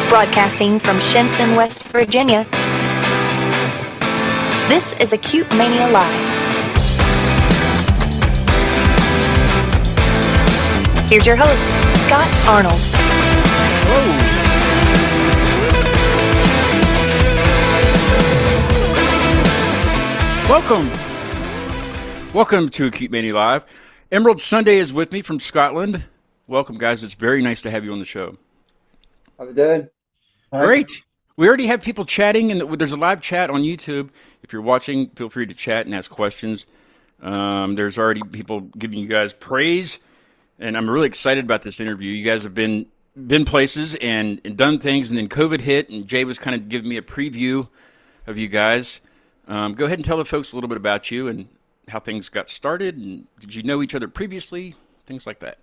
Broadcasting from Shinnston, West Virginia, this is Acute Mania Live. Here's your host, Scott Arnold. Welcome to Acute Mania Live. Emerald Sunday is with me from Scotland. Welcome, guys. It's very nice to have you on the show. How we doing? Great. We already have people chatting, and there's a live chat on YouTube. If you're watching, feel free to chat and ask questions. There's already people giving you guys praise, and I'm really excited about this interview. You guys have been places and done things, and then COVID hit, and Jay was kind of giving me a preview of you guys. Go ahead and tell the folks a little bit about you and how things got started, and did you know each other previously? Things like that.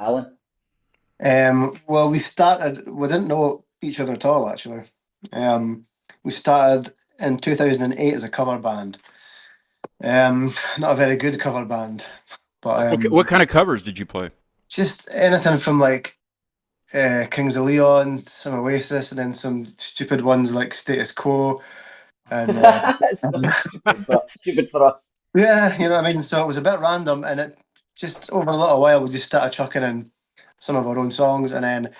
Alan? Well, we didn't know each other at all, actually. We started in 2008 as a cover band. Not a very good cover band. But what kind of covers did you play? Just anything from like Kings of Leon, some Oasis, and then some stupid ones like Status Quo. And stupid for us. Yeah, you know what I mean? So it was a bit random, and it just over a little while we just started chucking in some of our own songs, and then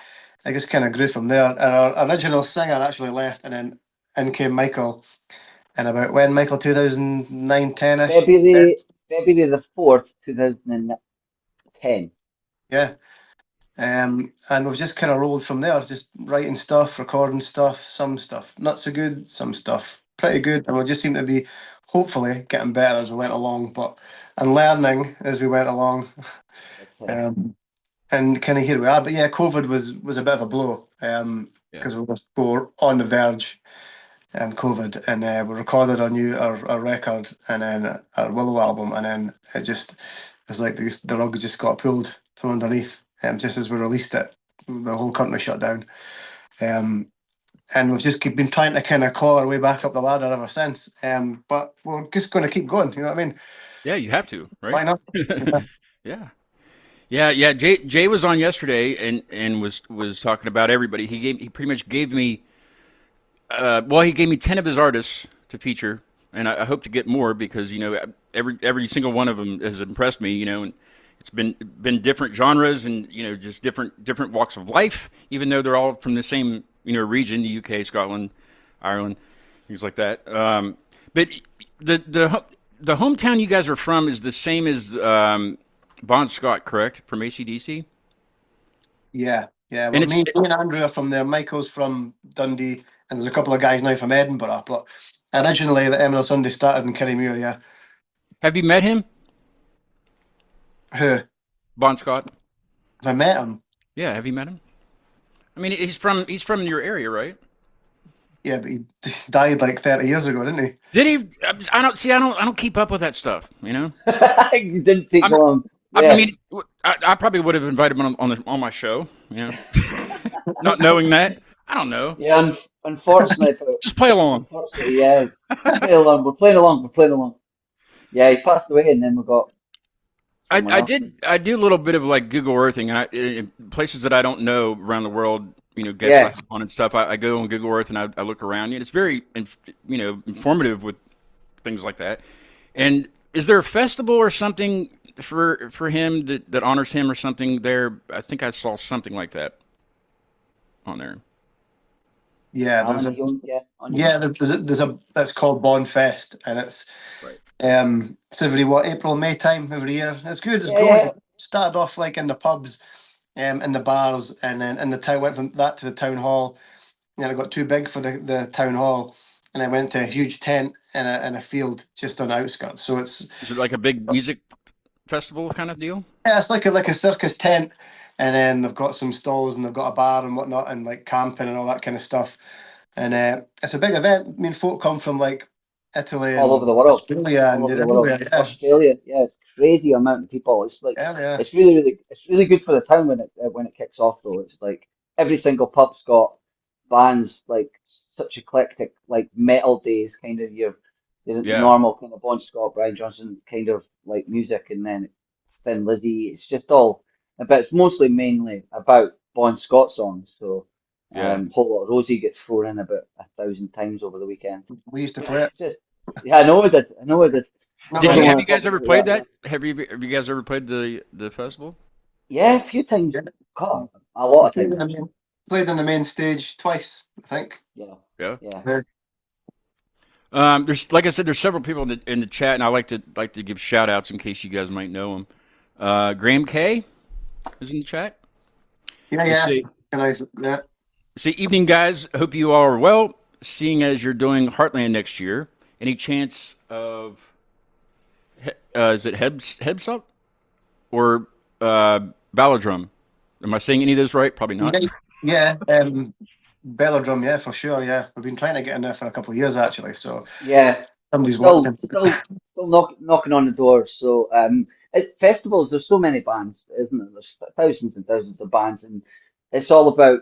I just kind of grew from there. And our original singer actually left, and then in came Michael. And about when, Michael? 2009, 10-ish? February the 4th, 2010. Yeah. And we've just kind of rolled from there, just writing stuff, recording stuff, some stuff not so good, some stuff pretty good, and we just seem to be hopefully getting better as we went along, and learning as we went along. And kind of here we are. But yeah, COVID was a bit of a blow because we were on the verge and COVID, and we recorded our record and then our Willow album, and then it was like the rug just got pulled from underneath. Just as we released it, the whole country shut down. And we've just been trying to kind of claw our way back up the ladder ever since. But we're just going to keep going, you know what I mean? Yeah, you have to, right? Why not? Yeah. Jay was on yesterday and was talking about everybody. He pretty much gave me, he gave me 10 of his artists to feature, and I hope to get more because, you know, every single one of them has impressed me, you know, and it's been different genres and, you know, just different walks of life, even though they're all from the same, you know, region, the UK, Scotland, Ireland, things like that. But the hometown you guys are from is the same as Bon Scott, correct? From AC/DC? Yeah. Well, me and Andrew are from there. Michael's from Dundee, and there's a couple of guys now from Edinburgh. But originally, the Emerson Sunday started in Kirriemuir, yeah. Have you met him? Who? Bon Scott. Have I met him? Yeah, have you met him? I mean, he's from your area, right? Yeah, but he died like 30 years ago, didn't he? Did he? I don't keep up with that stuff, you know. You didn't take long. Yeah. I mean, I probably would have invited him on my show, you know, not knowing that. I don't know. Yeah, unfortunately, just play along. Unfortunately, yeah, play along. We're playing along. Yeah, he passed away, and then we got. I do a little bit of like Google Earthing, and in places that I don't know around the world, you know, guests on and stuff. I go on Google Earth and I look around. It's very, you know, informative with things like that. And is there a festival or something for him that honors him or something there? I think I saw something like that on there. Yeah, there's a that's called Bon Fest, and it's right. It's April, May time every year. It's good. It's growing. It started off like in the pubs, in the bars, and then in the town. Went from that to the town hall. And it got too big for the town hall, and I went to a huge tent in a field just on the outskirts. So is it like a big music festival kind of deal? Yeah, it's like a circus tent, and then they've got some stalls and they've got a bar and whatnot, and like camping and all that kind of stuff. And it's a big event. I mean, folk come from like Italy, all over the world, Australia, yeah, it's crazy amount of people. It's like it's really good for the town when it kicks off though. It's like every single pub's got bands like such eclectic like metal days, kind of your normal kind of Bon Scott, Brian Johnson kind of like music, and then Thin Lizzy. It's just all, but it's mainly about Bon Scott songs. So Whole Lot of Rosie gets thrown in about 1,000 times over the weekend. We used to play it. Yeah, I know we did. Have you guys ever played that? Have you guys ever played the festival? Yeah, a few times. God, a lot of times. I mean, played on the main stage twice, I think. Yeah. Yeah. There's, like I said, there's several people in the chat, and I like to give shout outs in case you guys might know them. Graham K is in the chat. Yeah. Say, evening, guys. Hope you all are well. Seeing as you're doing Heartland next year, any chance of is it Hebsup or Balladrum? Am I saying any of those right? Probably not. Yeah, Balladrum, yeah, for sure. Yeah, we've been trying to get in there for a couple of years actually. So yeah, somebody's working. Still knocking on the door. So at festivals, there's so many bands, isn't there? There's thousands and thousands of bands, and it's all about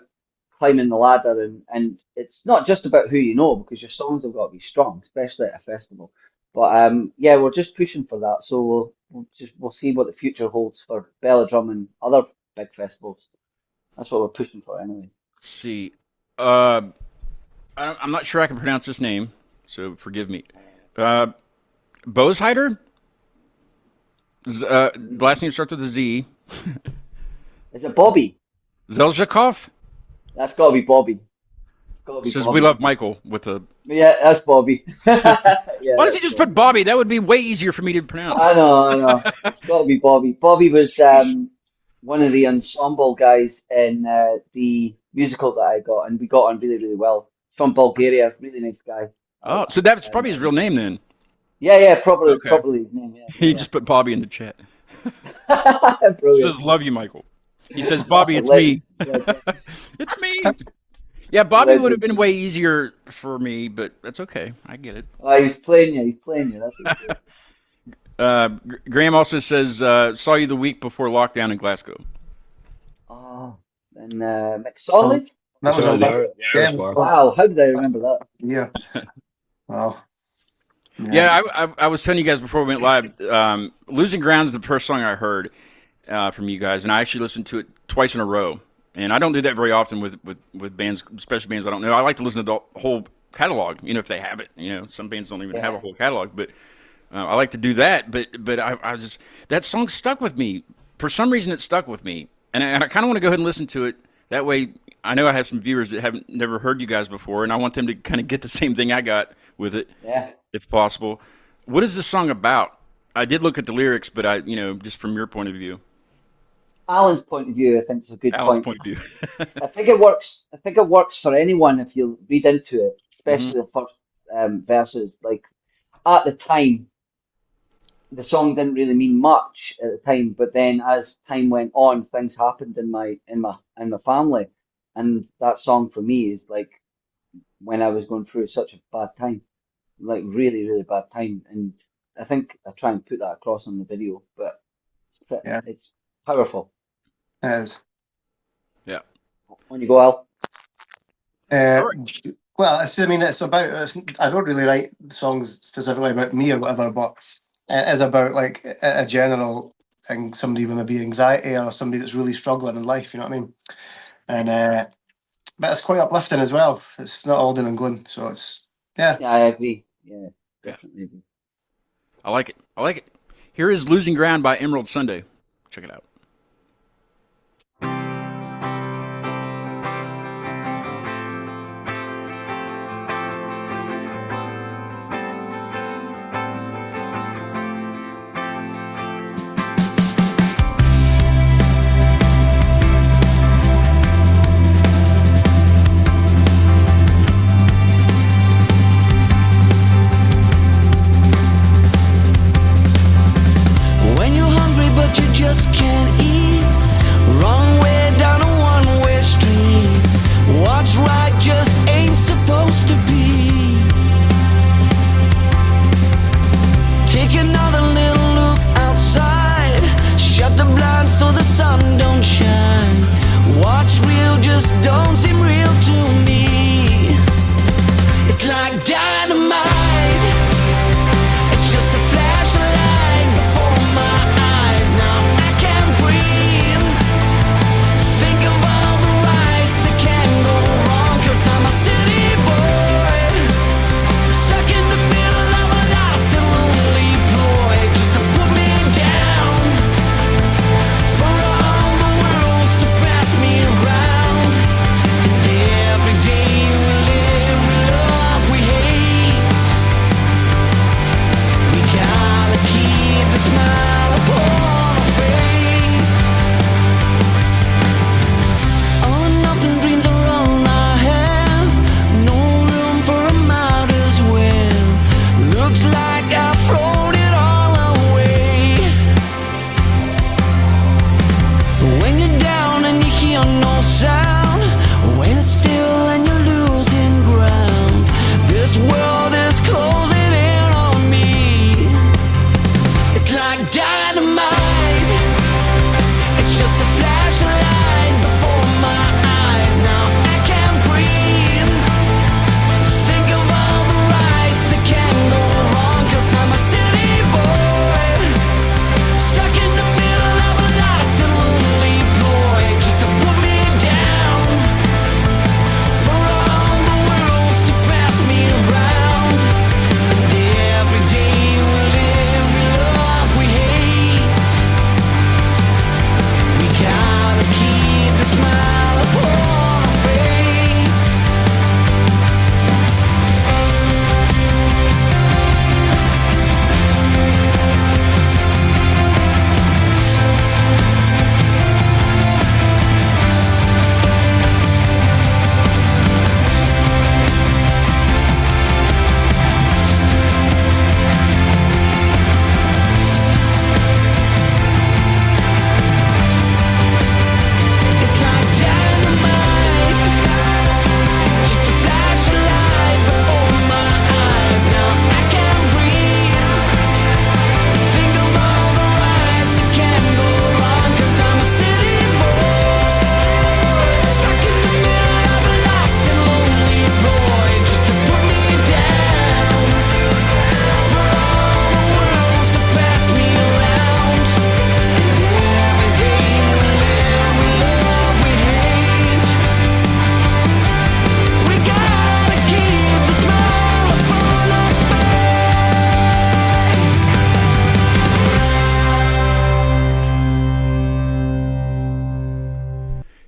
climbing the ladder, and it's not just about who you know, because your songs have got to be strong, especially at a festival. But yeah, we're just pushing for that. So we'll see what the future holds for Belladrum and other big festivals. That's what we're pushing for anyway. Let's see. I'm not sure I can pronounce this name, so forgive me. Boshider? Last name starts with a Z. Is it Bobby? Zelzhakov? That's got to be Bobby. Says Bobby. We love Michael with a... Yeah, that's Bobby. Yeah, why does he just put Bobby? That would be way easier for me to pronounce. I know. It's got to be Bobby. Bobby was one of the ensemble guys in the musical that I got, and we got on really, really well. From Bulgaria, really nice guy. Oh, so that's probably his real name then. Yeah, probably his name. Yeah, he just put Bobby in the chat. Says love you, Michael. He says, Bobby, it's me. It's me. Yeah, Bobby would have been way easier for me, but that's okay. I get it. He's playing you. That's what Graham also says, saw you the week before lockdown in Glasgow. Oh, and McSorley's? That was on Wow, how did I remember that? Yeah. Wow. Yeah, I was telling you guys before we went live, Losing Ground is the first song I heard from you guys, and I actually listened to it twice in a row. And I don't do that very often with bands, especially bands I don't know. I like to listen to the whole catalog, if they have it. Some bands don't even have a whole catalog, but I like to do that. But I just, that song stuck with me. For some reason, it stuck with me. And I kind of want to go ahead and listen to it. That way, I know I have some viewers that haven't never heard you guys before, and I want them to kind of get the same thing I got with it, if possible. What is this song about? I did look at the lyrics, but just from your point of view. Alan's point of view, I think, is a good Alan's point. Of view. I think it works. I think it works for anyone if you read into it, especially the first verses. Like at the time, the song didn't really mean much at the time, but then as time went on, things happened in my family, and that song for me is like when I was going through such a bad time, like really, really bad time, and I think I try and put that across on the video, but it's powerful. Yes. Yeah. On you go, Al. Well, it's about. I don't really write songs specifically about me or whatever, but it is about like a general and somebody with maybe anxiety or somebody that's really struggling in life. You know what I mean? And but it's quite uplifting as well. It's not all doom and gloom, so it's Yeah, I agree. Yeah, definitely. I like it. Here is "Losing Ground" by Emerald Sunday. Check it out. When you're hungry but you just can't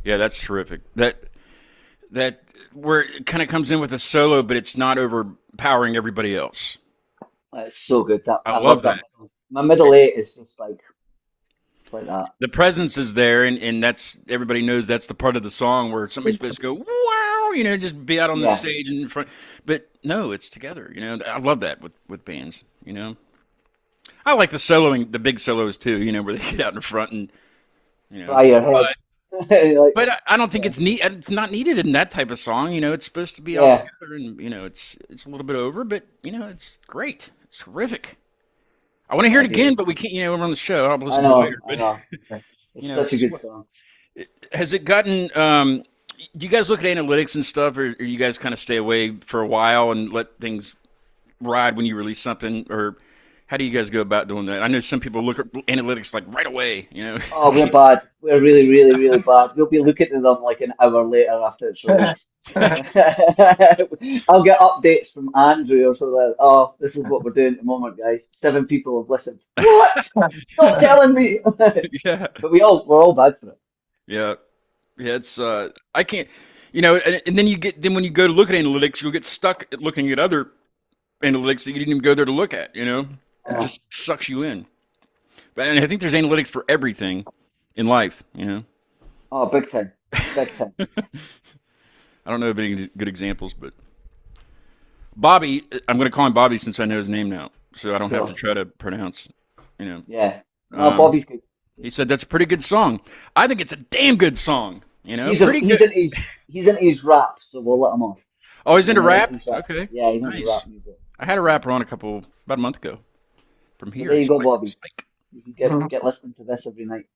Yeah, that's terrific. That where it kind of comes in with a solo, but it's not overpowering everybody else. It's so good. That I I love love that. that. My middle eight is just like it's like that. The presence is there, and that's everybody knows that's the part of the song where somebody's supposed to go wow, just be out on the Yeah. stage and in front. But no, it's together. I love that with bands. I like the soloing, the big solos too. Where they get out in front and Fry your head. but Like, but I don't think it's not needed in that type of song. It's supposed to be all yeah. together, and it's a little bit over, but it's great. It's terrific. I want to hear I it agree. again, but we can't. We're on the show. I'll I listen to it know. later. I But know. It's such a good song. has it gotten? Do you guys look at analytics and stuff, or you guys kind of stay away for a while and let things ride when you release something, or how do you guys go about doing that? I know some people look at analytics like right away. Oh, we're bad. We're really, really, really bad. We'll be looking at them like an hour later after it's released. I'll get updates from Andrew or something like, oh, this is what we're doing at the moment, guys. 7 people have listened. What? Stop telling me. But Yeah, we're all bad for it. yeah, yeah. It's I can't, and then when you go to look at analytics, you'll get stuck at looking at other analytics that you didn't even go there to look at. It Yeah. just sucks you in. And I think there's analytics for everything in life. Oh, big time. Big time. I don't know of any good examples, but Bobby, I'm going to call him Bobby since I know his name now, so I don't have to Sure. try to pronounce. You know, Yeah. No, um, Bobby's good. he said that's a pretty good song. I think it's a damn good song. He's a Pretty good. he's into his rap, so we'll let him off. Oh, he's He's into into rap. his rap. Okay, Yeah, he's into nice. rap music. I had a rapper on about a month ago from So here. there you go, Spike. Bobby. Spike. You can get listening to this every night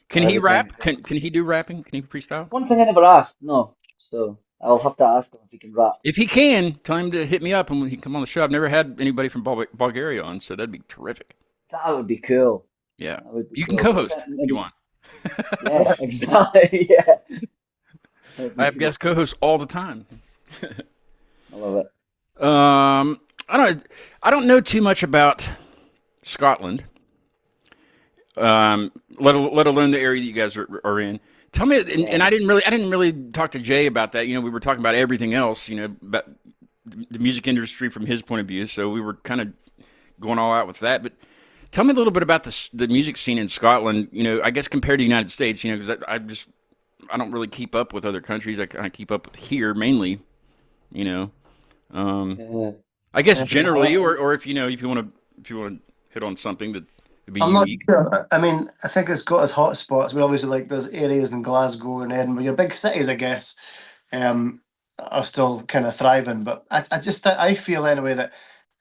Can or he every time rap? it Can drops. can he do rapping? Can he freestyle? One thing I never asked, no. So I'll have to ask him if he can rap. If he can, tell him to hit me up and he can come on the show. I've never had anybody from Bulgaria on, so that'd be terrific. That would be cool. Yeah, That would be you can cool. co-host if you Maybe, want. yeah, exactly. Yeah. That'd I be have cool. guest co-hosts all the time. I love it. I don't know too much about Scotland, let alone the area that you guys are in. Tell me, and Yeah. I didn't really talk to Jay about that. We were talking about everything else, about the music industry from his point of view. So we were kind of going all out with that. But tell me a little bit about the music scene in Scotland. I guess compared to the United States, because I don't really keep up with other countries. I kind of keep up with here mainly. You know, um, Yeah. I guess Uh, generally, or if you want to hit on something that would be I'm not unique. sure. I mean, I think it's got its hot spots. But obviously, like there's areas in Glasgow and Edinburgh, your big cities, I guess, um, are still kind of thriving. But I just I feel anyway that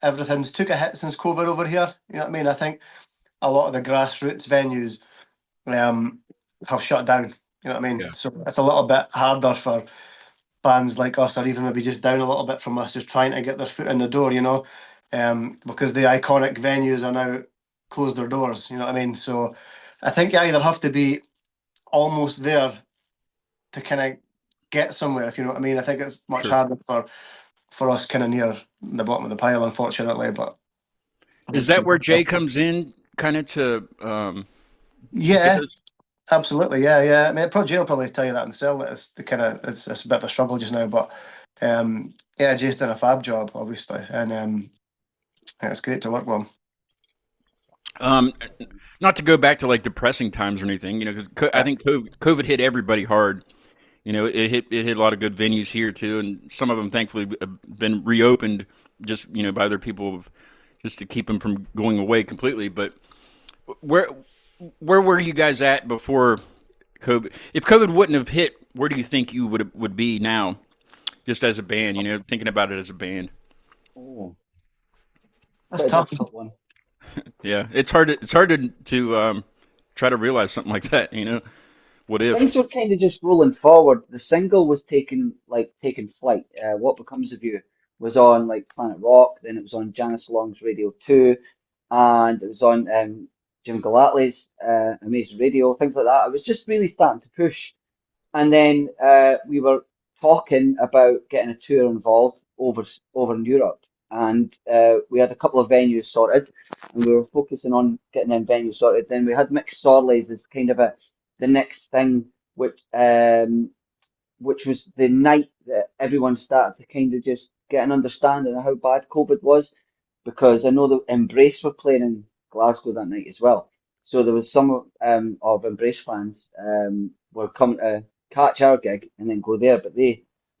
everything's took a hit since COVID over here. You know what I mean? I think a lot of the grassroots venues um, have shut down. You know what I mean? Yeah, So it's a little bit harder for bands like us, or even maybe just down a little bit from us, just trying to get their foot in the door. Because the iconic venues are now closed their doors. You know what I mean? So I think you either have to be almost there to kind of get somewhere, if you know what I mean. I think it's much sure. harder for us kind of near the bottom of the pile, unfortunately. But Is that where Jay comes in, kind of to get yeah, those? absolutely, yeah. I mean, Jay will probably tell you that in the cell. That it's the kind of it's a bit of a struggle just now, but yeah, Jay's done a fab job, obviously, and yeah, it's great to work with him. Um, Not to go back to like depressing times or anything, because I Yeah. think COVID hit everybody hard. It hit a lot of good venues here too, and some of them thankfully have been reopened just by other people, just to keep them from going away completely. But where where were you guys at before COVID? If COVID wouldn't have hit, where do you think you would be now, just as a band? Thinking about it as a band. Oh, That's quite a tough. difficult one. Yeah, it's hard to try to realize something like that. What if? Things were kind of just rolling forward. The single was taking flight. What Becomes of You was on like Planet Rock, then it was on Janice Long's Radio 2, and it was on Jim Galatly's Amazing Radio, things like that. I was just really starting to push. And then we were talking about getting a tour involved over in Europe, and we had a couple of venues sorted, and we were focusing on getting them venues sorted. Then we had Mixed Sorleys as kind of the next thing which was the night that everyone started to kind of just get an understanding of how bad COVID was, because I know that Embrace were playing in Glasgow that night as well. So there was some of Embrace fans were coming to catch our gig and then go there, but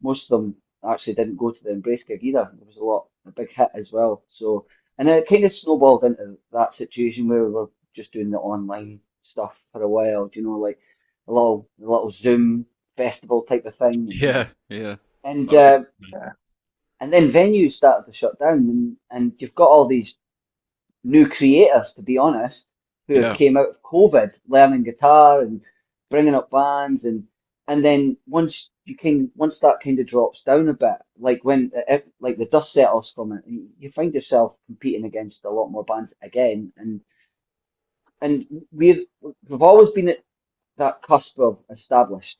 most of them actually didn't go to the Embrace gig either. There was a big hit as well. So, and it kind of snowballed into that situation where we were just doing the online stuff for a while, like a little Zoom festival type of thing, Yeah, yeah. and Okay. and then venues started to shut down, and you've got all these new creators, to be honest, who have Yeah, came out of COVID learning guitar and bringing up bands, and then once that kind of drops down a bit, like when like the dust settles from it, you find yourself competing against a lot more bands again, and we've always been at that cusp of established.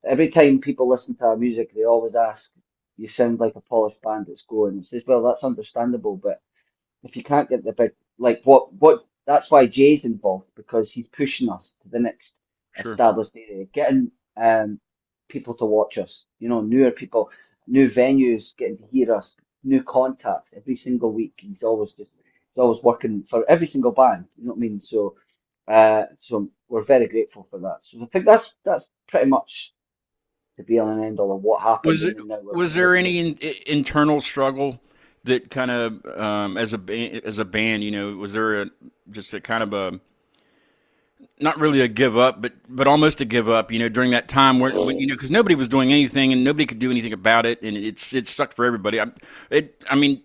Every time people listen to our music, they always ask, "You sound like a polished band that's going." It says, "Well, that's understandable, but if you can't get the big, like what that's why Jay's involved, because he's pushing us to the next sure. established area, getting people to watch us, newer people, new venues getting to hear us, new contacts every single week. He's always working for every single band, you know what I mean? So we're very grateful for that. So I think that's pretty much the be all and end all of what happened, Was and it then now was we're there kind of any internal struggle that kind of as a band, was there just a kind of a not really a give up, but almost a give up, during that time when because nobody was doing anything and nobody could do anything about it, and it sucked for everybody. I mean,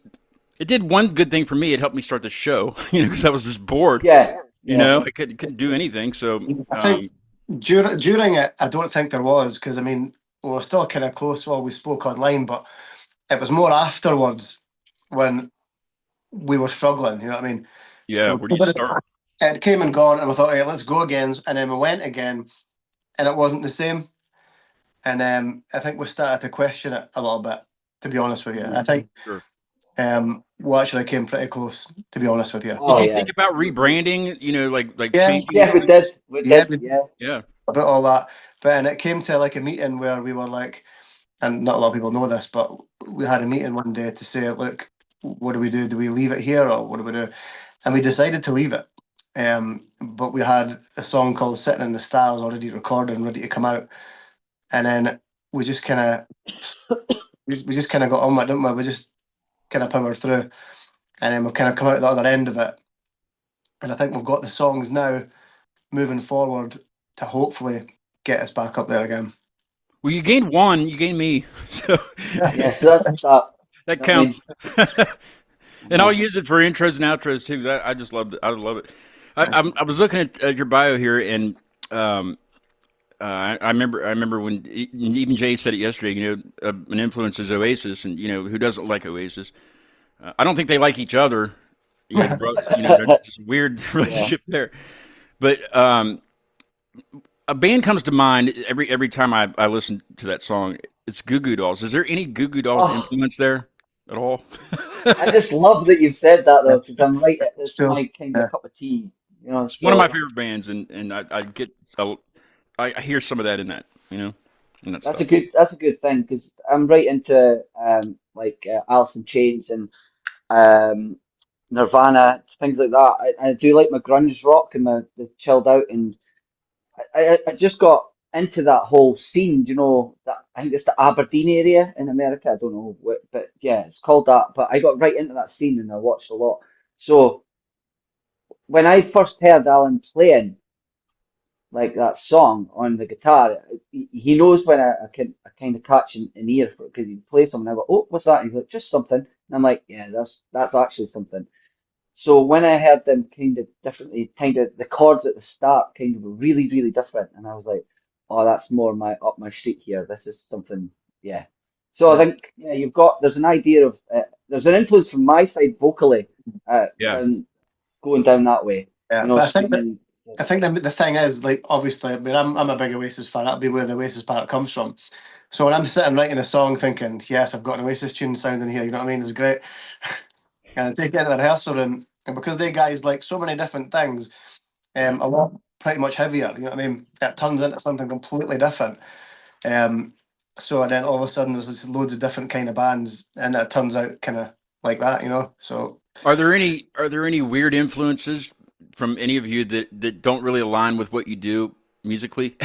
it did one good thing for me. It helped me start the show, because I was just bored. yeah, yeah. I couldn't do anything. So, I think during it, I don't think there was, because I mean, we were still kind of close while we spoke online, but it was more afterwards when we were struggling. You know what I mean? yeah, where do you start? It came and gone, and we thought, hey, let's go again. And then we went again, and it wasn't the same. And I think we started to question it a little bit, to be honest with you. I think Sure. we actually came pretty close, to be honest with you. Did Oh you yeah. think about rebranding? Like Yeah, changing Yeah, we things? did. We yeah, did. Yeah. Yeah, about all that. But and it came to like a meeting where we were like, and not a lot of people know this, but we had a meeting one day to say, look, what do we do? Do we leave it here, or what do we do? And we decided to leave it. But we had a song called "Sitting in the Stars" already recorded and ready to come out, and then we just kind of we just kind of got on with it, didn't we? We just kind of powered through, and then we've kind of come out the other end of it. And I think we've got the songs now moving forward to hopefully get us back up there again. well, you gained one, you gained me, so Yeah. So that's that. that I mean, counts. And I'll uh, use it for intros and outros too, 'cause I just love it. I love it. I was looking at your bio here, and um, I remember when even Jay said it yesterday. An influence is Oasis, and who doesn't like Oasis? I don't think they like each other. There's just a weird yeah. relationship there. But a band comes to mind every time I listen to that song. It's Goo Goo Dolls. Is there any Goo Goo Dolls Oh, influence there at all? I just love that you've said that though, because I'm right. It's It's true. my kind of Yeah. cup of tea, It's one of my So favorite bands, and I hear some of that in that, in that that's stuff. a good thing, because I'm right into like Alice in Chains and um Nirvana, things like that. I do like my grunge rock and the chilled out, and I just got into that whole scene, that I think it's the Aberdeen area in America. I don't know what, but yeah, it's called that. But I got right into that scene and I watched a lot. So when I first heard Alan playing like that song on the guitar, he knows when I kind of catch an ear for it, because he plays something. I go, oh, what's that? And he's like, just something. And I'm like, yeah, that's actually something. So when I heard them kind of differently, kind of the chords at the start kind of were really, really different, and I was like, "Oh, that's more my up my street here. This is something, yeah." So I Yeah. think, yeah, there's an idea of there's an influence from my side vocally, Yeah, down going down that way, Yeah. But screaming. I think the thing is, like, obviously, I mean, I'm a big Oasis fan. That'd be where the Oasis part comes from. So when I'm sitting writing a song, thinking, yes, I've got an Oasis tune sounding here. You know what I mean? It's great. And I take it into the rehearsal room, and because they guys like so many different things, a lot pretty much heavier. You know what I mean? It turns into something completely different. So and then all of a sudden there's loads of different kind of bands, and it turns out kind of like that, you know. So Are there any weird influences from any of you that don't really align with what you do musically?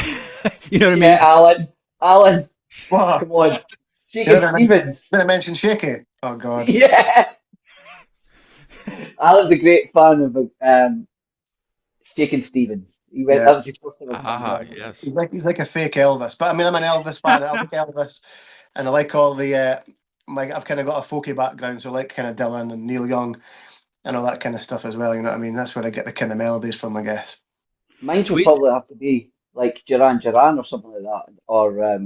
You know what I mean? Yeah, Alan, what? come on, You're Shakin' gonna Stevens. mention Shaky? Oh God. Yeah, Alan's a great fan of Shakin' Stevens. He went. That was Yes. his first ever band. Ah, yes. He's like a fake Elvis, but I mean I'm an Elvis fan. I like Elvis, and I like all the. I've kind of got a folky background, so I like kind of Dylan and Neil Young and all that kind of stuff as well. You know what I mean? That's where I get the kind of melodies from, I guess. Mine would Sweet. probably have to be like Duran or something like that, or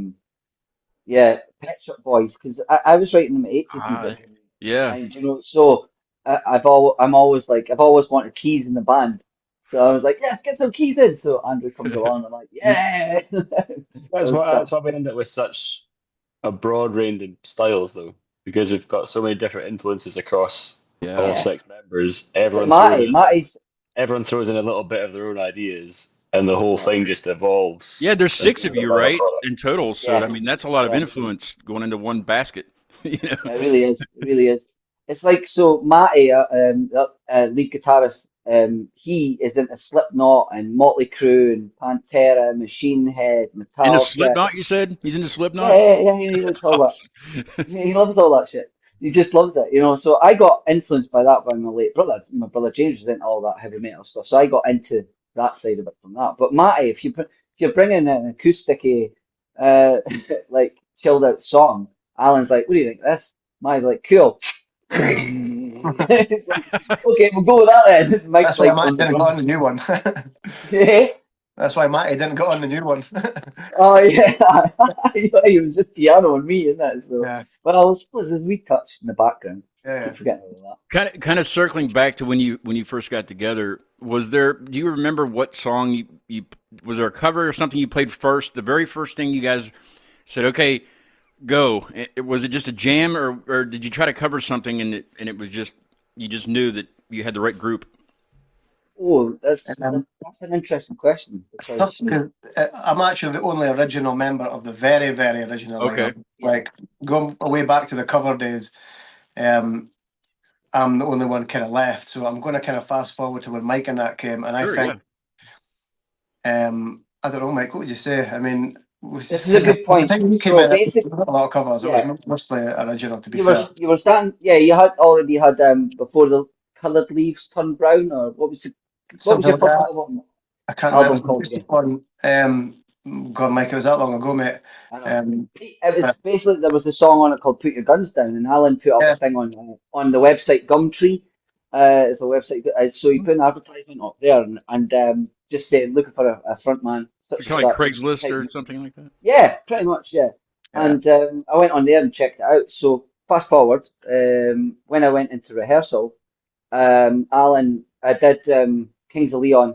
yeah, Pet Shop Boys, because I was writing them '80s Ah, music, yeah. and you know, so I'm always like I've always wanted keys in the band, so I was like, yes, get some keys in. So Andrew comes along, and I'm like, yeah. So That's why we end up with such a broad range of styles, though, because we've got so many different influences across all Yeah. yeah, 6 members. but Everyone throws in a little bit of their own ideas, and the whole yeah, thing just evolves Yeah, there's into 6 of the you, final right? product. In total. So, I yeah, mean, that's a lot of yeah. influence going into one basket. You know? It really is. It really is. It's like so Matty, lead guitarist, he is into Slipknot and Motley Crue and Pantera, Machine Head, Into Metallica. Slipknot, you said? He's into Yeah, Slipknot? yeah, yeah, yeah, he likes That's all that. awesome. He loves all that shit. He just loves it, you know. So I got influenced by that by my late brother. My brother James was into all that heavy metal stuff, so I got into that side of it from that. But Matty, if you're bringing an acousticy, uh, like chilled out song, Alan's like, "What do you think of this?" Matty's like, "Cool." It's like, okay, we'll go with that then. Mike's That's why like Matty on the didn't go on drums. the new one. Yeah. That's why Matty didn't go on the new one. Oh yeah, he was just piano and me, isn't it? So, Yeah, well, there's a wee touch in the background. yeah. Keep forgetting all Kind of circling back to when you first got together, do you remember what song you was there a cover or something you played first? The very first thing you guys said, okay, go. Was it just a jam, or did you try to cover something and it was just you just knew that you had the right group? Oh, Um, that's an interesting question it's tough because because I'm actually the only original member of the very, very original Okay, lineup. yeah, Like going way back to the cover days, um, I'm the only one kind of left. So I'm going to kind of fast forward to when Mike and that came, and I sure, think, yeah. I don't know, Mike, what would you say? I mean, this is a good by the point. time you came So in, it basic, was a lot of covers. It was yeah, mostly original, to be you were fair. you were starting, yeah, you had already had before the coloured leaves turned brown, or what was Something your like first that. album I can't remember. album It was called just again? one. God, Mike, it was that long ago, mate. I know. Um, It was but basically there was a song on it called "Put Your Guns Down," and Alan put up a yeah, thing on the website Gumtree. It's a website, so he put an advertisement up there and just saying looking for a front man, So such and kind of like such. Craigslist Type or something like that. Yeah, pretty much, yeah. yeah. And I went on there and checked it out. So fast forward, when I went into rehearsal, Alan, I did Kings of Leon,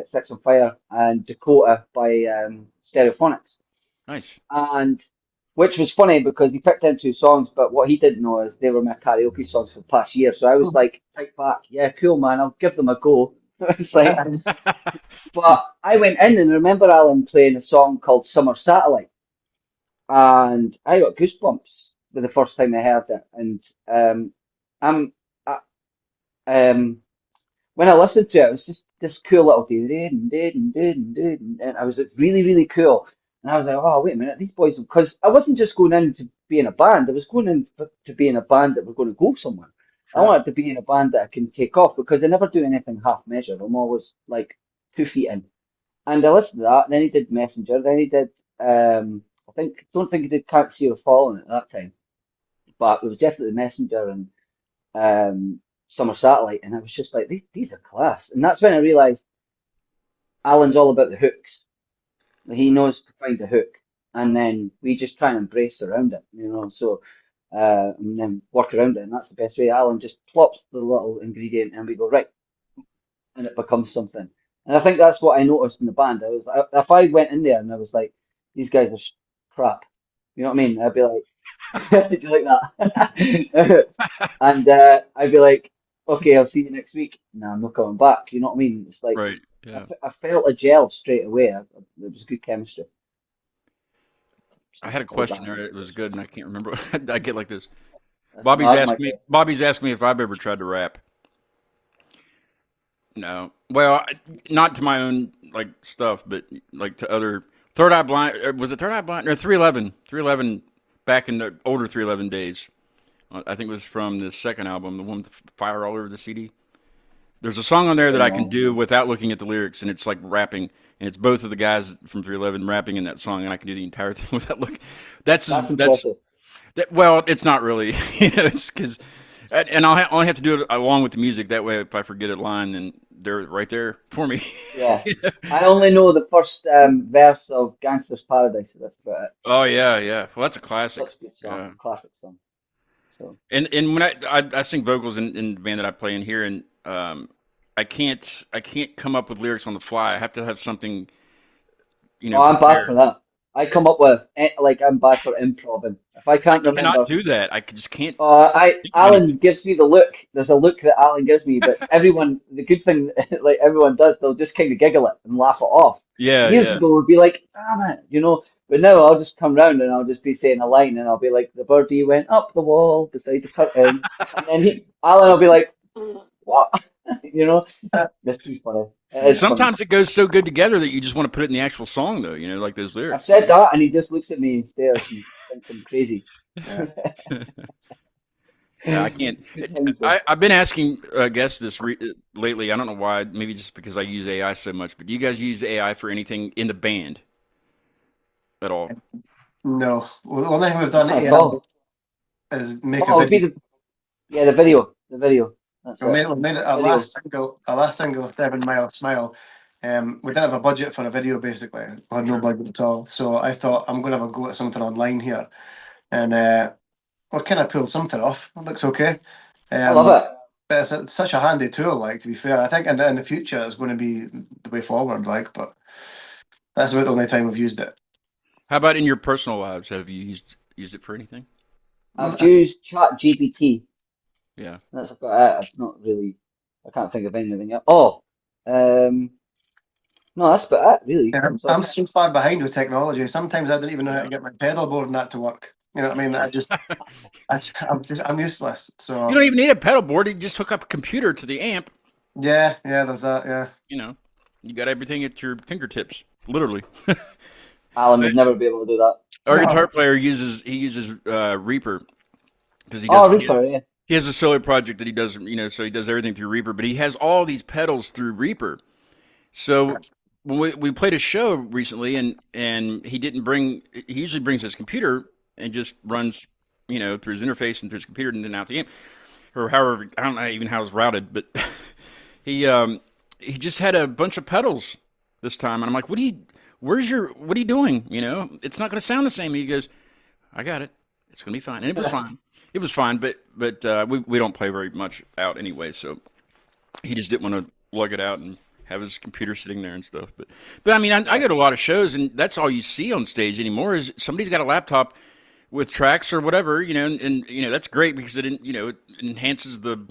Sex on Fire, and Dakota by Stereophonics, Nice. and which was funny because he picked in two songs, but what he didn't know is they were my karaoke songs for the past year. So I was like, type back, yeah, cool, man, I'll give them a go. It's like, but I went in and remember Alan playing a song called Summer Satellite, and I got goosebumps with the first time I heard it. And I'm, I, when I listened to it, it was just this cool little and I was like, really, really cool. And I was like, oh, wait a minute, these boys, because I wasn't just going in to be in a band, I was going in to be in a band that were going to go somewhere. I Sure. wanted to be in a band that I can take off because I never do anything half measure. I'm always like 2 feet in. And I listened to that, and then he did Messenger, then he did, don't think he did Can't See Her Falling at that time, but it was definitely Messenger and Summer Satellite, and I was just like, these are class. And that's when I realized Alan's all about the hooks. He knows to find the hook, and then we just try and embrace around it, you know. So and then work around it, and that's the best way. Alan just plops the little ingredient, and we go right, and it becomes something. And I think that's what I noticed in the band. If I went in there and I was like, these guys are crap, you know what I mean? I'd be like, did you like that? And I'd be like, okay, I'll see you next week. No, I'm not coming back. You know what I mean? It's like Right. Yeah. I felt a gel straight away. It was good chemistry. I had a Like question that. there. It was good, and I can't remember. I get like this. That's Bobby's mad, asked my me. guy. Bobby's asked me if I've ever tried to rap. No. Well, not to my own like stuff, but like to other Third Eye Blind. Was it Third Eye Blind? No, 311. 311 back in the older 311 days. I think it was from the second album, the one with fire all over the CD. There's a song on there that Don't I can know. do without looking at the lyrics, and it's like rapping, and it's both of the guys from 311 rapping in that song, and I can do the entire thing without looking. That's That's impressive. that. Well, it's not really. It's because, and only have to do it along with the music. That way, if I forget a line, then they're right there for me. Yeah. I only know the first verse of Gangster's Paradise, so that's about it. Oh yeah, yeah. Well, that's a classic. Such a good song, Yeah. classic song. So And when I sing vocals in the band that I play in here, and I can't come up with lyrics on the fly. I have to have something, oh, I'm bad for prepared. that. I come up with like I'm bad for improv, if I I can't cannot remember. do that. just can't I think of Alan anything. gives me the look. There's a look that Alan gives me, but everyone, the good thing, like everyone does, they'll just kind of giggle it and laugh it off. Yeah, Years yeah. ago, would be like, damn it, you know. But now I'll just come round and I'll just be saying a line, and I'll be like, the birdie went up the wall beside the curtain, and then Alan will be like, what, you know. It's too funny. It is funny. Sometimes it goes so good together that you just want to put it in the actual song, though. Like those I've lyrics. said that, and he just looks at me and stares and thinks I'm crazy. Yeah. Yeah, I can't. Good times though. I've been asking guests this lately. I don't know why. Maybe just because I use AI so much. But do you guys use AI for anything in the band at all? No. Well, the only thing we've done Not at all. is make a Oh, it'd be video. the video. The video. That's it. We made it our Video. last single, 7 Mile Smile. We didn't have a budget for a video, basically. We had no budget at all. So I thought I'm going to have a go at something online here, and we kind of pulled something off. It looks okay. I love it. But it's such a handy tool. Like, to be fair, I think in the future it's going to be the way forward. Like, but that's about the only time we've used it. How about in your personal lives? Have you used it for anything? I've used ChatGPT. Yeah. That's about it. It's not really. I can't think of anything else. Oh, um, no, that's about it. Really. I'm so far behind with technology. Sometimes I don't even know how to get my pedal board and that to work. You know what I mean? I'm useless. So You don't even need a pedal board. You just hook up a computer to the amp. yeah, there's that. Yeah. You got everything at your fingertips, literally. Alan would never be able to do that. Our guitar player uses Reaper because Oh, Reaper, yeah. he has a solo project that he does, so he does everything through Reaper, but he has all these pedals through Reaper. So when we played a show recently, and he usually brings his computer and just runs, through his interface and through his computer and then out the amp, or however, I don't know even how it's routed, but he just had a bunch of pedals this time, and I'm like, what are you doing? It's not going to sound the same. And he goes, I got it. It's going to be fine. And it was fine. It was fine, but we don't play very much out anyway, so he just didn't want to lug it out and have his computer sitting there and stuff. But I mean, I go to a lot of shows, and that's all you see on stage anymore is somebody's got a laptop with tracks or whatever, and that's great because it enhances the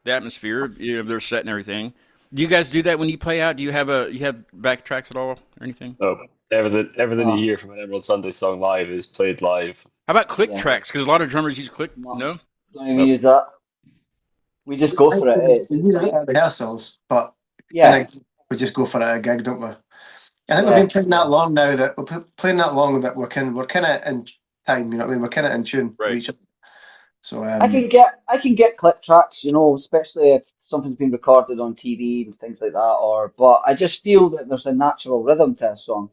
atmosphere, their set and everything. Do you guys do that when you play out? Do you have backtracks at all or anything? Oh, everything you hear from an Emerald Sunday song live is played live. How about click Yeah. tracks? Because a lot of drummers use click. No? Don't even use that. We just go for it. We use it at rehearsals, but Yeah. I think we just go for it at a gig, don't we? I think we've been playing that long now that we're kind of in time. You know what I mean? We're kind of in tune with each other. So I can get clip tracks, especially if something's been recorded on TV and things like that. But I just feel that there's a natural rhythm to a song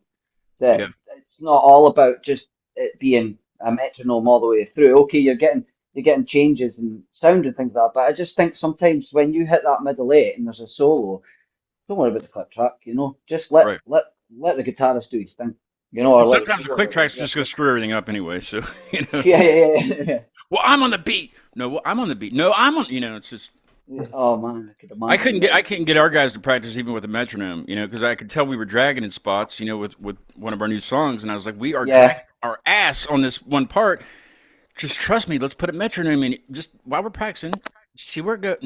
that it's not all about just it being a metronome all the way through. Okay, you're getting changes and sound and things like that. But I just think sometimes when you hit that middle eight and there's a solo, don't worry about the clip track. Just let the guitarist do his thing. Or And let sometimes the click track's just going to screw everything up anyway. So Yeah. Well, I'm on the beat. No, well, I'm on the beat. No, I'm on. It's just. Oh man, I could imagine. I couldn't get our guys to practice even with a metronome. Because I could tell we were dragging in spots. With one of our new songs, and I was like, we are dragging our ass on this one part. Just trust me. Let's put a metronome in just while we're practicing. See where it goes.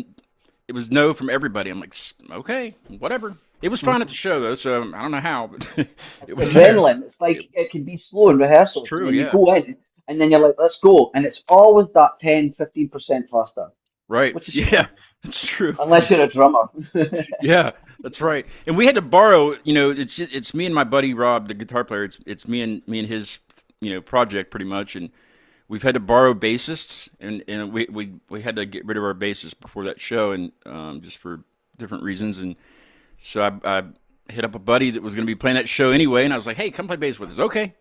it was no from everybody. I'm like, okay, whatever. It was fun at the show though, so I don't know how, but it was Adrenaline. It's like it can be slow in rehearsals. It's true, and then yeah. you go in, and then you're like, let's go. And it's always that 10-15% faster. right. Which is Yeah, fun. that's true. Unless you're a drummer. Yeah, that's right. And we had to borrow. It's me and my buddy Rob, the guitar player. It's me and his project pretty much, and we've had to borrow bassists, and we had to get rid of our bassist before that show, and just for different reasons, and so I hit up a buddy that was going to be playing that show anyway, and I was like, hey, come play bass with us. Okay.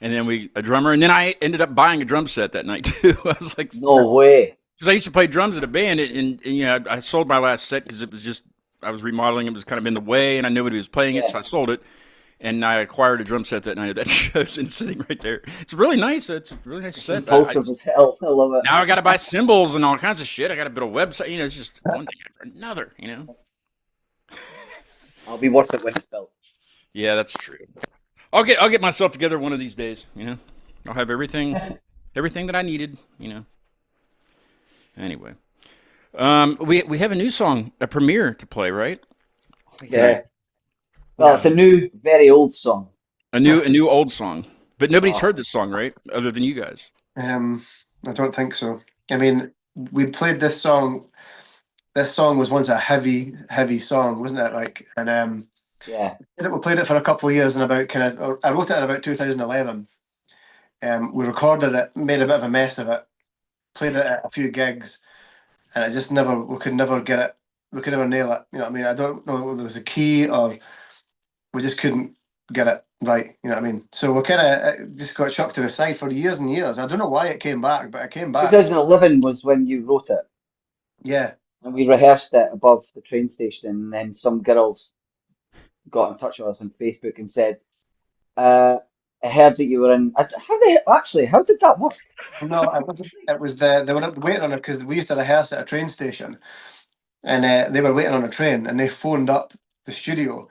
And then a drummer, and then I ended up buying a drum set that night too. I was like, No way. because I used to play drums in a band, and I sold my last set because it was just, I was remodeling, it was kind of in the way, and I knew nobody was playing it, so I sold it, and I acquired a drum set that night at that show, and it's sitting right there. It's really nice. It's a really nice set. Impulsive as hell. I love it. Now I got to buy cymbals and all kinds of shit. I got to build a website. It's just one thing after another. I'll be watching it when it's built. Yeah, that's true. I'll get myself together one of these days. I'll have everything that I needed. Anyway, we have a new song, a premiere to play, right? Yeah. Well, it's a new, very old song. A new old song, but nobody's heard this song, right? Other than you guys. I don't think so. I mean, we played this song. This song was once a heavy song, wasn't it? Like, and Yeah. we played it for a couple of years, and I wrote it in about 2011. We recorded it, made a bit of a mess of it, played it at a few gigs, and it just we could never get it. We could never nail it. You know what I mean? I don't know whether it was a key or we just couldn't get it right. You know what I mean? So we kind of just got chucked to the side for years and years. I don't know why it came back, but it came back. 2011 was when you wrote it. Yeah. And we rehearsed it above the train station, and then some girls got in touch with us on Facebook and said, I heard that you were in. How did that work? No, it was they were waiting on it because we used to rehearse at a train station, and they were waiting on a train, and they phoned up the studio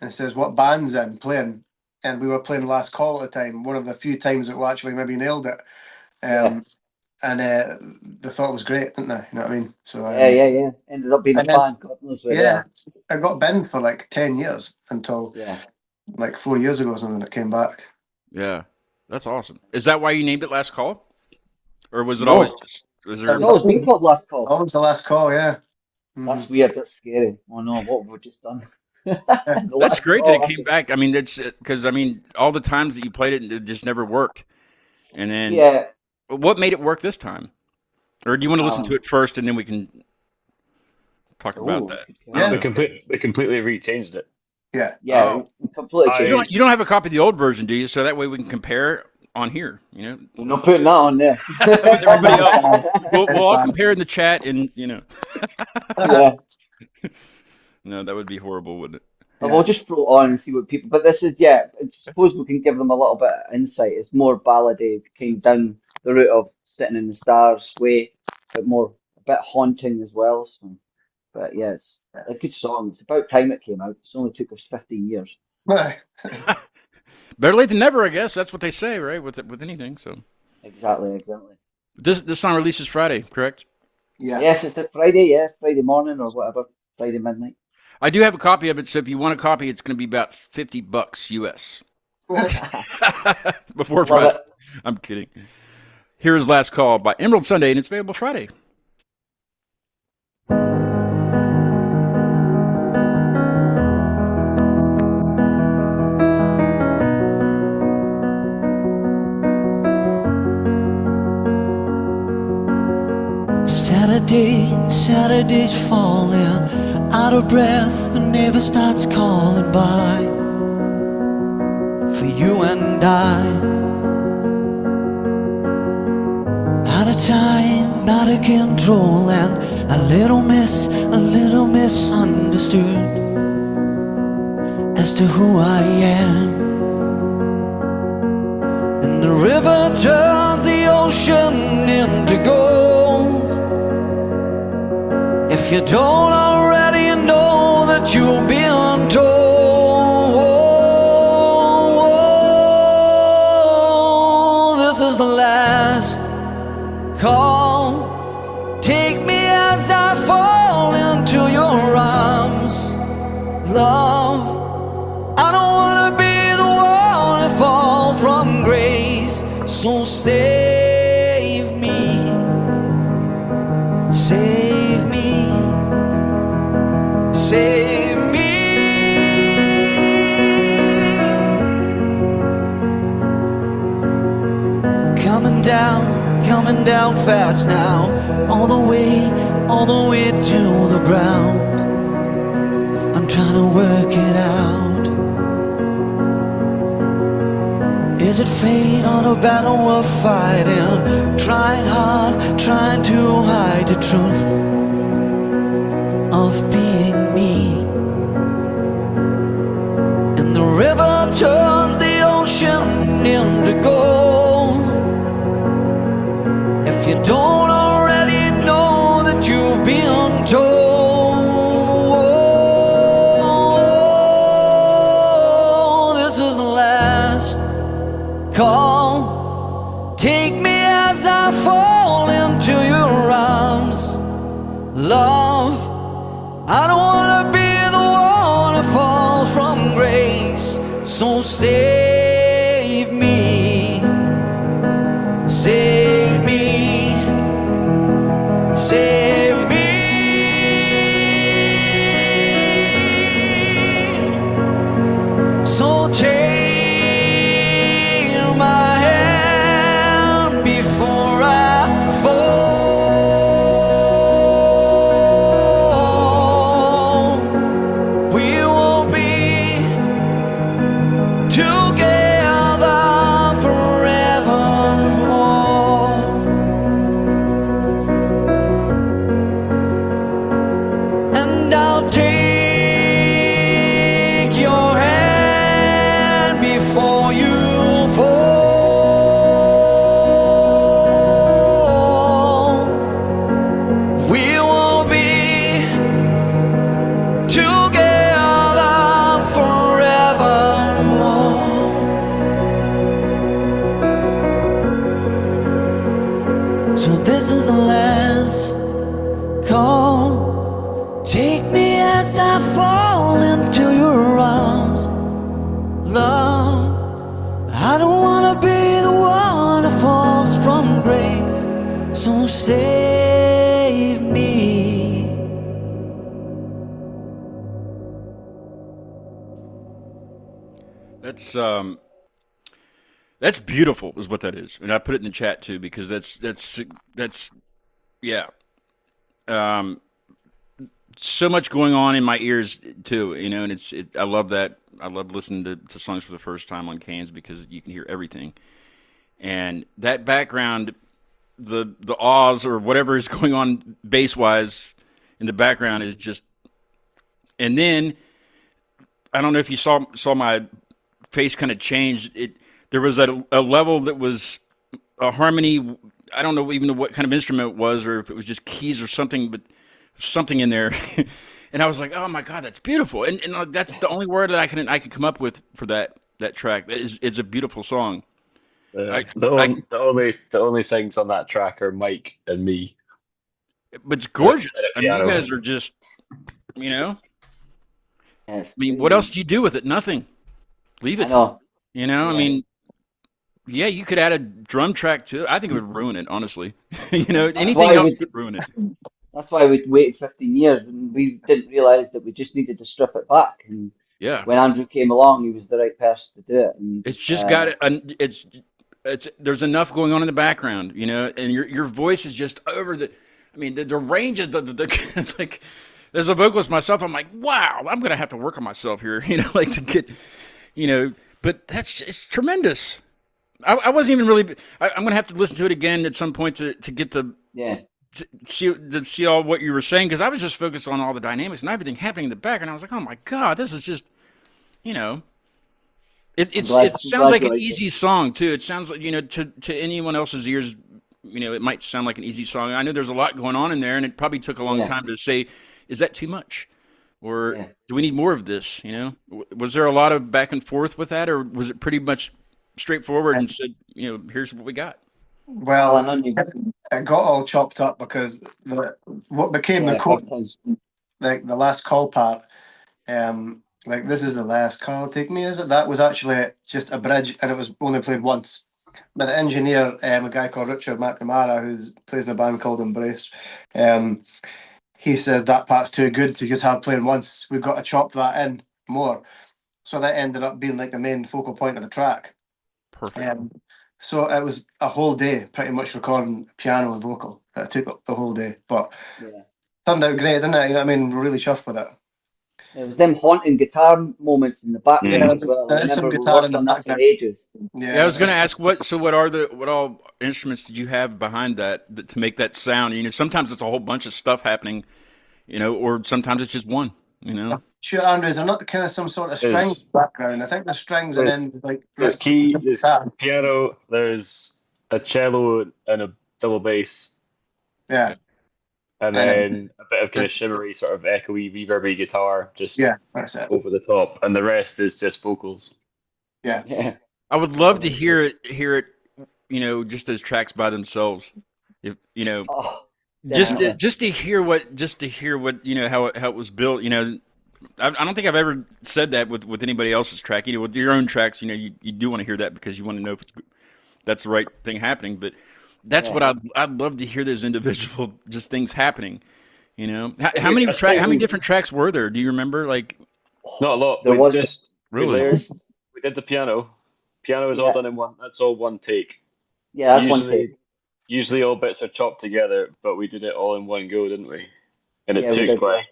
and says, what band's in playing? And we were playing Last Call at the time, one of the few times that we actually maybe nailed it. And they thought it was great, didn't they? You know what I mean? So yeah. Ended up being a fan. God knows where. Yeah, I got binned for like 10 years until like 4 years ago or something. It came back. Yeah, that's awesome. Is that why you named it Last Call, or was it always just? Was there? It's always been called Last Call. Always the last call. Yeah. That's weird. That's scary. Oh no, what have we just done? That's great that it came back. I mean, it's because all the times that you played it just never worked. And then what made it work this time? Or do you want to listen to it first and then we can talk about that? Yeah, they completely rechanged it. Yeah. Completely changed. You don't have a copy of the old version, do you? So that way we can compare on here. We're not putting that on there. With everybody else. We'll all compare in the chat and Yeah. No, that would be horrible, wouldn't it? We'll just throw it on and see what people. But this is, I suppose we can give them a little bit of insight. It's more ballady, came down the route of Sitting in the Stars way, but a bit haunting as well. So, but yeah, it's a good song. It's about time it came out. It's only took us 15 years. Better late than never, I guess. That's what they say, right? With anything. So Exactly. this song releases Friday, correct? Yeah. Yes, it's a Friday. Yeah, Friday morning or whatever. Friday midnight. I do have a copy of it, so if you want a copy, it's going to be about $50 US. Before Friday. I'm kidding. Here is Last Call by Emerald Sunday, and it's available Friday. Saturday's falling, out of breath, the neighbor starts calling by for you and I. Out of time, out of control, and a little misunderstood as to who I am. And the river turns the ocean into gold. If you don't already know that you've been told, this is the last call. Take me as I fall into Love, I don't wanna be the one that falls from grace. So save me, save me, save me. Coming down fast now, all the way to the ground. I'm trying to work it out. Is it fate or the battle we're fighting? Trying hard, trying to hide the truth of being me. And the river turns the ocean into gold. If you don't already know that you've been told, oh, this is the last call. Take me as I fall into your arms. Love, I don't wanna be the one that falls from grace. So save me, save me, save me. So take my hand before I fall. We won't be together forevermore. And I'll take your hand before you fall. We won't be together forevermore. So this is the last call. Take me as I fall into your arms. Love, I don't wanna be the one that falls from grace. So save me. That's beautiful, is what that is, and I put it in the chat too because that's yeah. So much going on in my ears too, and I love that. I love listening to songs for the first time on Canes because you can hear everything, and that background, the ahs or whatever is going on bass wise in the background is just, and then I don't know if you saw my face kind of changed. There was a level that was a harmony. I don't know even what kind of instrument it was, or if it was just keys or something, but something in there. And I was like, oh my God, that's beautiful. And that's the only word that I can come up with for that track. It's a beautiful song. The only things on that track are Mike and me. But it's gorgeous. I mean, you guys are just, Yes, I mean, what else do you do with it? Nothing. Leave it. I know. I mean, yeah, you could add a drum track to it. I think it would ruin it, honestly. Anything else would ruin it. That's why we waited 15 years, and we didn't realise that we just needed to strip it back. And Yeah. when Andrew came along, he was the right person to do it. And It's just got it. It's there's enough going on in the background, and your voice is just over the. I mean, the range is the like. As a vocalist myself, I'm like, wow, I'm gonna have to work on myself here, to get, But it's tremendous. I wasn't even really. I'm gonna have to listen to it again at some point to get the. Yeah. To see all what you were saying, because I was just focused on all the dynamics and everything happening in the background. I was like, oh my God, this is just, it sounds like an easy song too. It sounds like, to anyone else's ears, it might sound like an easy song. I know there's a lot going on in there, and it probably took a long time to say, is that too much? Or do we need more of this? Was there a lot of back and forth with that, or was it pretty much straightforward and said, here's what we got? Well, it got all chopped up because what became the chorus, the last call part, like This Is the Last Call, Take Me As It. That was actually just a bridge, and it was only played once. But the engineer, a guy called Richard McNamara, who plays in a band called Embrace, he said that part's too good to just have playing once. We've got to chop that in more. So that ended up being like the main focal point of the track. Perfect. So it was a whole day pretty much recording piano and vocal. That took up the whole day. But turned out great, didn't it? You know what I mean? We're really chuffed with it. It was them haunting guitar moments in the background as well. I remember we worked on that for ages. Yeah, I was going to ask what all instruments did you have behind that to make that sound? You know, sometimes it's a whole bunch of stuff happening, you know, or sometimes it's just one, you know. Sure, Andrew, they're not kind of some sort of strings background. I think the strings and then like there's piano, there's a cello and a double bass. Yeah. And then a bit of kind of shimmery, sort of echoey, reverby guitar, just that's it. over the top, and the rest is just vocals. Yeah. I would love to hear it, you know, just those tracks by themselves. If you know, just to hear what you know how it was built. You know, I don't think I've ever said that with anybody else's track. You know, with your own tracks, you know, you do want to hear that because you want to know if that's the right thing happening, but. That's what I'd love to hear, those individual just things happening, you know. How many different tracks were there? Do you remember? Like, not a lot. There was really. We did the piano. Piano is all done in one. That's all one take. Yeah, that's one take. Usually all bits are chopped together, but we did it all in one go, didn't we? And it took like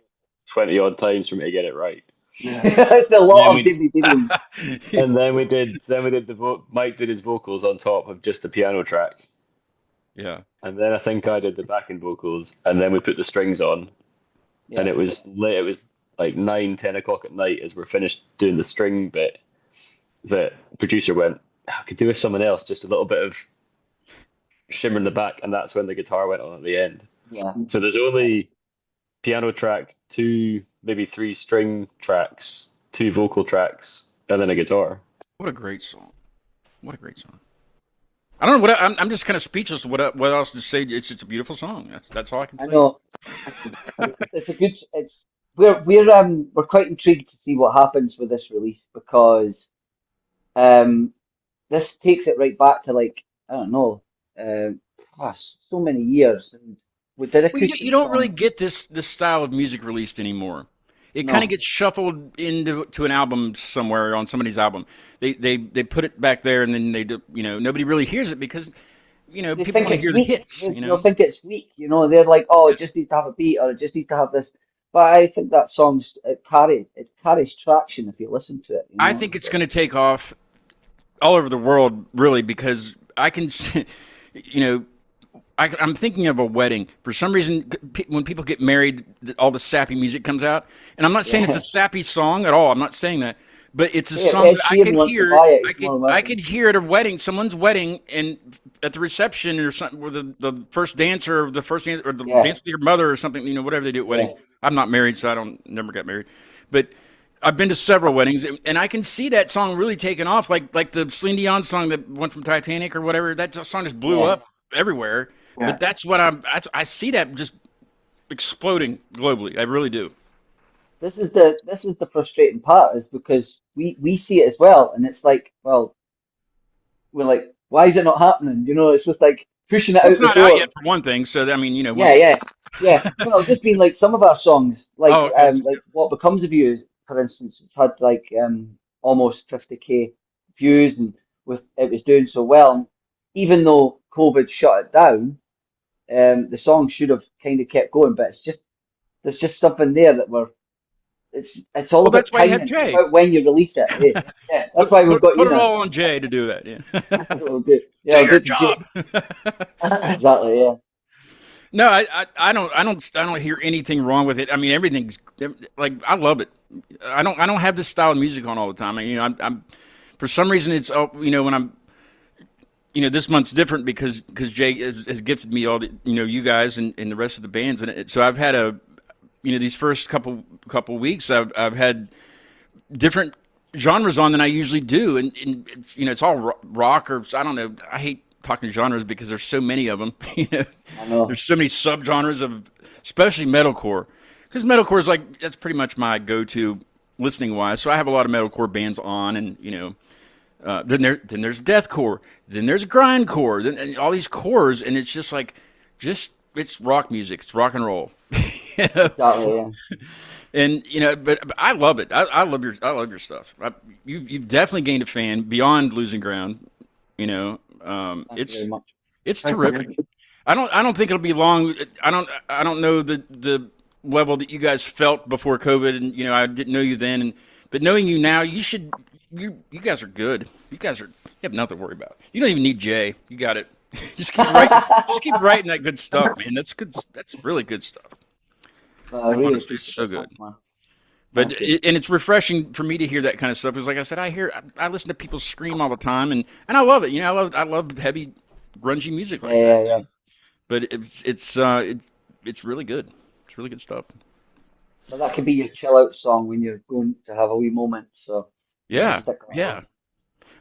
20 odd times for me to get it right. Yeah. It's a lot of diddly. And then we did Mike did his vocals on top of just the piano track. Yeah. And then I think I did the backing vocals, and then we put the strings on, and it was late. It was like 9-10 o'clock at night as we're finished doing the string bit. The producer went, I could do with someone else, just a little bit of shimmer in the back, and that's when the guitar went on at the end. Yeah. So there's only piano track, 2, maybe 3 string tracks, 2 vocal tracks, and then a guitar. What a great song! What a great song! I don't know I'm just kind of speechless. What else to say? It's a beautiful song. That's all I can say. I know. It's a good. We're quite intrigued to see what happens with this release because, this takes it right back to like I don't know, so many years, and we did a. You don't really get this style of music released anymore. It kind of gets shuffled into an album somewhere on somebody's album. They put it back there, and then nobody really hears it because people want to hear the hits. They'll think it's weak. You know, they're like, oh, it just needs to have a beat or it just needs to have this. But I think that it carries traction if you listen to it. You know? I think it's going to take off all over the world, really, because I can see, I'm thinking of a wedding. For some reason, when people get married, all the sappy music comes out. And I'm not saying it's a sappy song at all. I'm not saying that. But it's a song that I could hear. I could hear at a wedding, someone's wedding, and at the reception or something, or the first dance or the first dance or the dance with your mother or something, whatever they do at weddings. I'm not married, so never got married. But I've been to several weddings, and I can see that song really taking off, like the Celine Dion song that went from Titanic or whatever. That song just blew up everywhere. Yeah. But that's what I see that just exploding globally. I really do. This is the frustrating part, is because we see it as well, and it's like, well, we're like, why is it not happening? It's just like pushing it out the door. It's not out yet for one thing, so I mean, Yeah. Well, just being like some of our songs, like like What Becomes of You, for instance, it's had like almost 50K views, and it was doing so well. And even though COVID shut it down, the song should have kind of kept going, but there's just something there that it's all about timing. It's about when you release it. Yeah, that's why we've got put it all on Jay to do that. Yeah, do your job. Exactly. Yeah. No, I don't hear anything wrong with it. I mean, everything's like, I love it. I don't have this style of music on all the time. I'm for some reason it's when I'm. This month's different because Jay has gifted me all the, you guys and the rest of the bands, and so I've had these first couple weeks I've had different genres on than I usually do, and it's all rock, or I don't know. I hate talking genres because there's so many of them. I know. There's so many subgenres of, especially metalcore, because metalcore is that's pretty much my go-to listening wise. So I have a lot of metalcore bands on, and then there's deathcore, then there's grindcore, and all these cores, and it's just like, it's rock music, it's rock and roll. Exactly, yeah. And but I love it. I love your stuff. You've definitely gained a fan beyond Losing Ground. Thank you very much. It's terrific. I don't think it'll be long. I don't know the level that you guys felt before COVID, and I didn't know you then, but knowing you now, you guys are good. You have nothing to worry about. You don't even need Jay. You got it. Just keep writing that good stuff, man. That's good. That's really good stuff. Really Honestly, it's so good. Man. But it's refreshing for me to hear that kind of stuff. Because like I said, I listen to people scream all the time, and I love it. I love heavy, grungy music like that. Yeah. But it's really good. It's really good stuff. But that could be your chill out song when you're going to have a wee moment. So Yeah. stick with Yeah. that.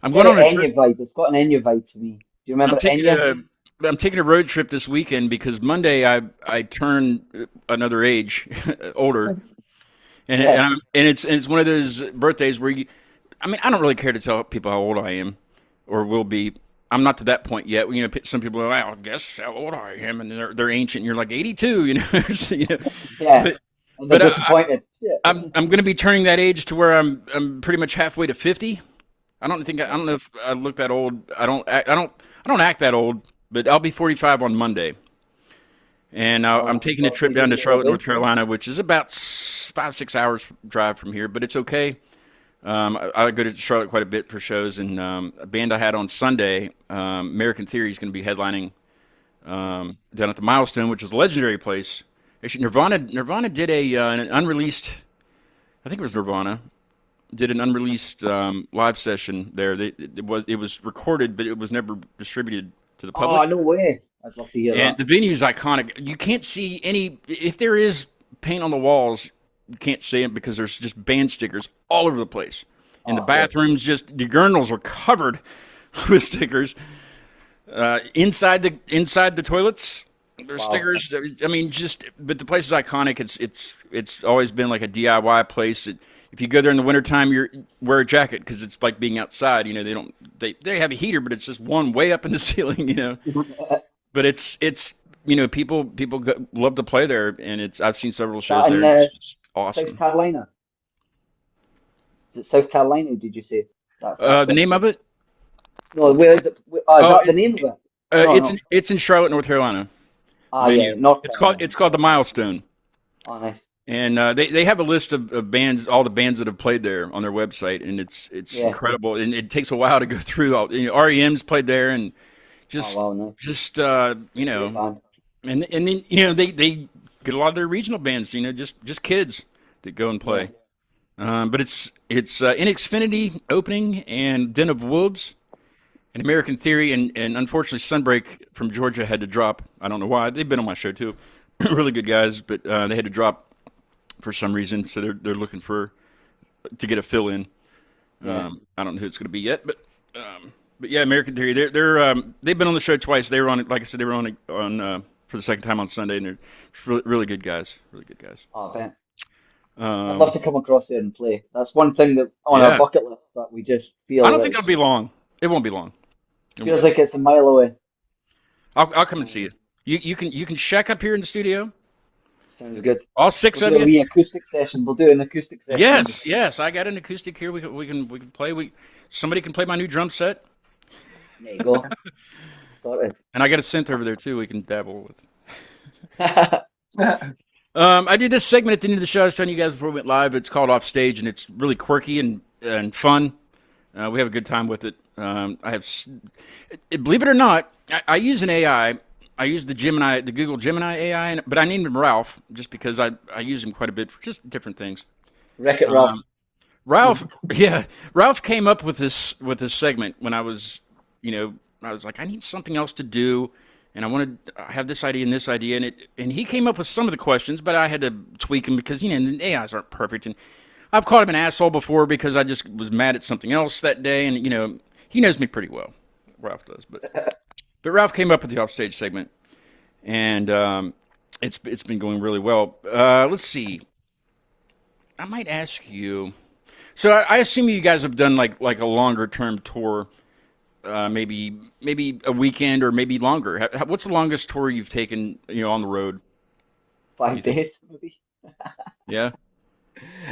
I'm going on a Enya trip. vibe. It's got an Enya vibe to me. Do you remember Enya? I'm taking a road trip this weekend because Monday I turn another age, older, and it's one of those birthdays where I don't really care to tell people how old I am or will be. I'm not to that point yet. Some people are like, I guess how old I am, and they're ancient. And you're like 82, Yeah. But disappointed. I'm going to be turning that age to where I'm pretty much halfway to 50. I don't know if I look that old. I don't act that old, but I'll be 45 on Monday. And I'm taking a trip down to Charlotte, North Carolina, which is about 5-6 hours drive from here, but it's okay. I go to Charlotte quite a bit for shows, and a band I had on Sunday, American Theory, is going to be headlining down at the Milestone, which is a legendary place. Actually, Nirvana did an unreleased, I think it was Nirvana, did an unreleased live session there. It was recorded, but it was never distributed to the public. Oh, no way. I'd love to hear that. And the venue is iconic. You can't see if there is paint on the walls, you can't see it because there's just band stickers all over the place. In the bathrooms, just the urinals are covered with stickers. Inside the toilets, there's stickers. I mean, but the place is iconic. It's always been like a DIY place. If you go there in the wintertime, wear a jacket because it's like being outside. They have a heater, but it's just one way up in the ceiling. But it's people love to play there, and I've seen several shows there. It's awesome. South Carolina. Is it South Carolina? Did you say? The name of it? No, where is it? Is that the name of it? It's in Charlotte, North Carolina. Yeah, North Carolina. It's called the Milestone. Oh, nice. And they have a list of bands, all the bands that have played there on their website, and it's incredible. And it takes a while to go through all. REM's played there, and just and then they get a lot of their regional bands, just kids that go and play. But it's In Xfinity opening, and Den of Wolves, and American Theory, and unfortunately Sunbreak from Georgia had to drop. I don't know why. They've been on my show too. Really good guys, but they had to drop for some reason, so they're looking to get a fill in. I don't know who it's going to be yet, but yeah, American Theory. They've been on the show twice. They were on it, like I said, they were on it for the second time on Sunday, and they're really, really good guys. Really good guys. Oh, man. I'd love to come across there and play. That's one thing that on our bucket list that we just feel. I don't think it'll be long. It won't be long. Feels like it's a mile away. I'll come and see you. You can shack up here in the studio. Sounds good. All six of you. We'll do an acoustic session. We'll do an acoustic session. Yes. I got an acoustic here. We can play. Somebody can play my new drum set. There you go. Got it. And I got a synth over there too. We can dabble with. I did this segment at the end of the show. I was telling you guys before we went live. It's called Off Stage, and it's really quirky and fun. We have a good time with it. Believe it or not, I use an AI. I use the Google Gemini AI, but I named him Ralph just because I use him quite a bit for just different things. Wreck-It Ralph. Ralph came up with this segment when I was like, I need something else to do, and I wanted to have this idea and this idea, and he came up with some of the questions, but I had to tweak them because the AIs aren't perfect, and I've called him an asshole before because I just was mad at something else that day, and he knows me pretty well. Ralph does, but Ralph came up with the Offstage segment, and it's been going really well. Let's see. I might ask you. So I assume you guys have done like a longer term tour, maybe a weekend or maybe longer. What's the longest tour you've taken, on the road? 5 days, maybe. Yeah.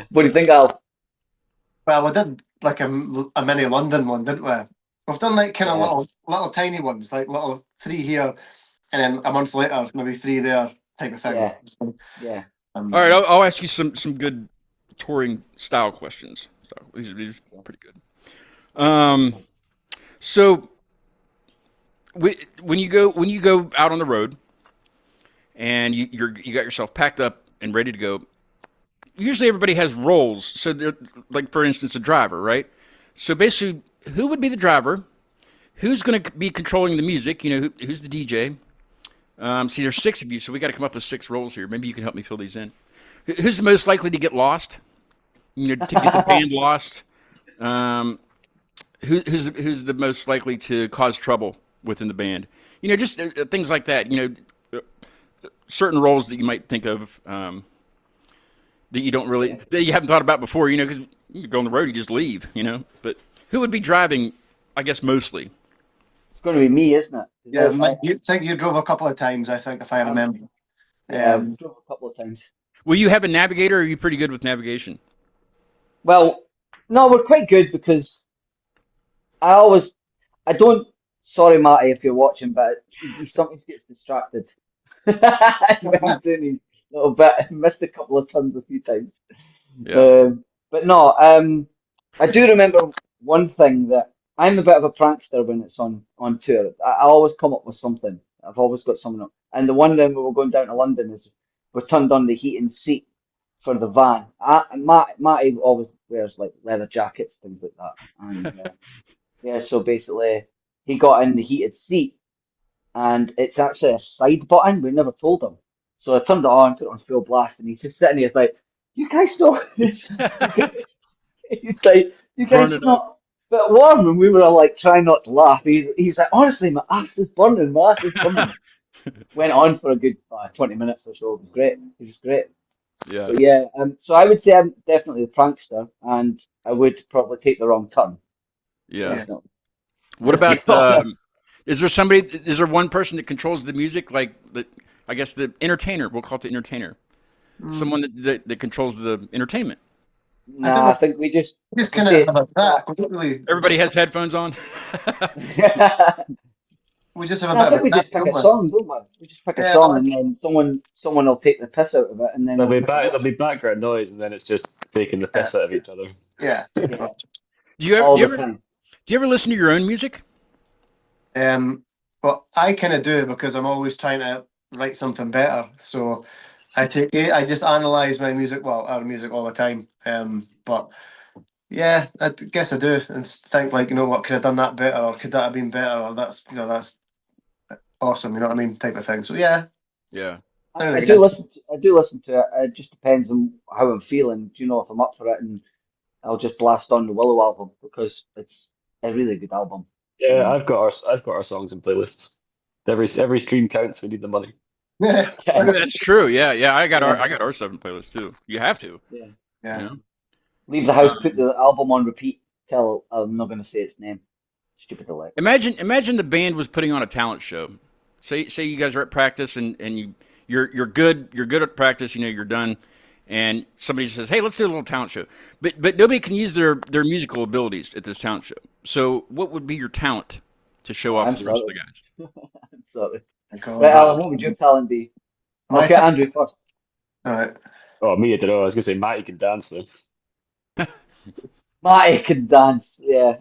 What do you think, Al? Well, we did like a mini London one, didn't we? We've done like kind of little tiny ones, like little 3 here, and then a month later, maybe 3 there, type of thing. Yeah. Yeah. All right, I'll ask you some good touring style questions. These are pretty good. So when you go out on the road and you got yourself packed up and ready to go, usually everybody has roles. So they're like, for instance, a driver, right? So basically, who would be the driver? Who's going to be controlling the music? Who's the DJ? See, there's 6 of you, so we got to come up with 6 roles here. Maybe you can help me fill these in. Who's the most likely to get lost? To get the band lost. Who's the most likely to cause trouble within the band? Just things like that. Certain roles that you might think of that you don't really that you haven't thought about before. Because you go on the road, you just leave. But who would be driving? I guess mostly. It's going to be me, isn't it? Yeah, you think you drove a couple of times, I think, if I remember. Yeah, we drove a couple of times. Will you have a navigator, or are you pretty good with navigation? Well, no, we're quite good because sorry, Matty, if you're watching, but he sometimes gets distracted when he's doing his little bit. I missed a couple of turns a few times. Yeah. But no, I do remember one thing, that I'm a bit of a prankster when it's on tour. I always come up with something. I've always got something up. And the one time we were going down to London is we turned on the heating seat for the van. Matty always wears like leather jackets, things like that. And yeah, so basically he got in the heated seat, and it's actually a side button. We never told him. So I turned it on, put it on full blast, and he's just sitting here like, "You guys don't." He's like, "You guys not." But warm, and we were all like trying not to laugh. He's like, "Honestly, my ass is burning. My ass is burning." Went on for a good 20 minutes or so. It was great. It was great. Yeah. So yeah, so I would say I'm definitely the prankster, and I would probably take the wrong turn. Yeah. Definitely. What about? Is there one person that controls the music? Like I guess the entertainer. We'll call it the entertainer. Someone that controls the entertainment. Nah, I think we just kind of have a track. We don't really. Everybody has headphones on. We just have a I bit think we just pick a song, don't we? We just pick a song, and then someone will take the piss out of it, and then there'll be background noise, and then it's just taking the piss out of each other. Yeah. Yeah. Do you ever listen to your own music? Well, I kind of do, because I'm always trying to write something better. So I just analyze my music, our music all the time. But yeah, I guess I do, and think like, what, could I have done that better, or could that have been better, or that's awesome, you know what I mean, type of thing. So yeah. I do listen to it. It just depends on how I'm feeling. If I'm up for it, and I'll just blast on the Willow album, because it's a really good album. Yeah, I've got our songs and playlists. Every stream counts. We need the money. Yeah, that's true. Yeah. I got our stuff in playlist too. You have to. Yeah. Leave the house, put the album on repeat till I'm not going to say its name. Stupid elect. Imagine the band was putting on a talent show. Say you guys are at practice and you're good at practice. You're done, and somebody says, "Hey, let's do a little talent show." But nobody can use their musical abilities at this talent show. So what would be your talent to show off to the rest of the guys? I'm sorry. Right, Alan, what would your talent be? Okay, Andrew first. All right. Oh, me, I don't know. I was going to say Matty can dance though. Matty can dance. Yeah.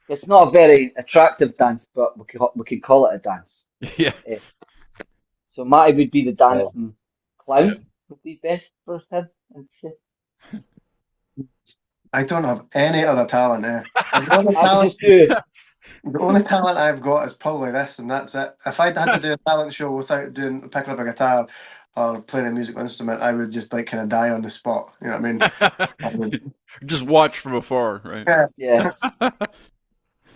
It's not a very attractive dance, but we can call it a dance. Yeah. So Matty would be the dancing clown. Would be best for him, I'd say. I don't have any other talent there. The only talent I've got is probably this, and that's it. If I'd had to do a talent show without picking up a guitar or playing a musical instrument, I would just kind of die on the spot. You know what I mean? Just watch from afar, right? Yeah.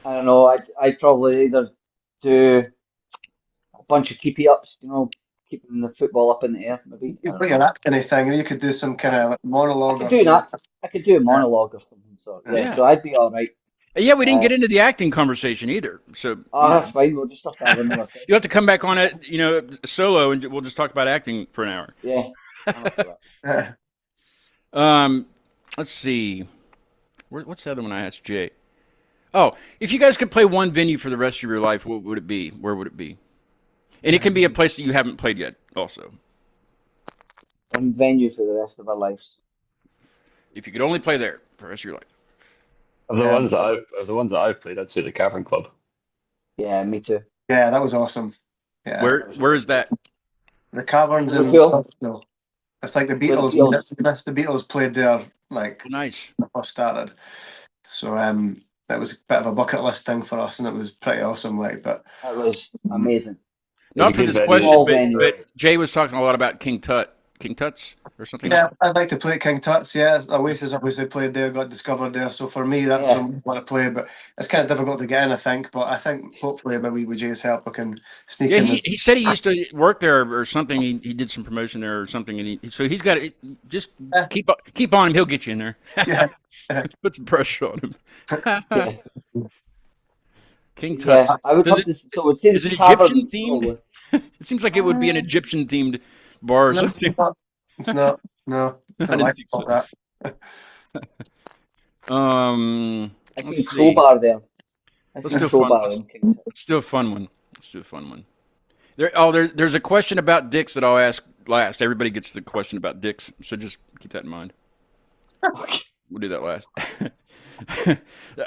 I don't know. I'd probably either do a bunch of keepy ups, keeping the football up in the air, maybe. You've got your acting thing, and you could do some kind of like monologue. I could do a monologue or something. So yeah, so I'd be all right. Yeah, we didn't get into the acting conversation either. So that's fine. We'll just have to have another thing. You'll have to come back on it, solo, and we'll just talk about acting for an hour. Yeah. Let's see. What's the other one I asked Jay? Oh, if you guys could play one venue for the rest of your life, what would it be? Where would it be? And it can be a place that you haven't played yet, also. One venue for the rest of our lives. If you could only play there for the rest of your life. Of the ones that I've played, I'd say the Cavern Club. Yeah, me too. Yeah, that was awesome. Yeah. Where is that? The Caverns in Liverpool. It's like the Beatles. The Beatles played there, like nice. When I first started. So that was a bit of a bucket list thing for us, and it was pretty awesome. But that was amazing. Not for this question, but Jay was talking a lot about King Tut's or something. Yeah, I'd like to play at King Tut's. Yeah, Oasis obviously played there, got discovered there. So for me, that's what I want to play. But it's kind of difficult to get in, I think. But I think hopefully maybe with Jay's help, we can sneak in. He said he used to work there or something. He did some promotion there or something, and so he's got to just keep on him. He'll get you in there. Yeah. Put some pressure on him. King Tut's. Yeah, I would have to. So is it Egyptian themed? It seems like it would be an Egyptian themed bar or something. It's not. No. I don't like that. I think crowbar there. Let's do a fun one. Let's do a fun one. There's a question about dicks that I'll ask last. Everybody gets the question about dicks, so just keep that in mind. We'll do that last.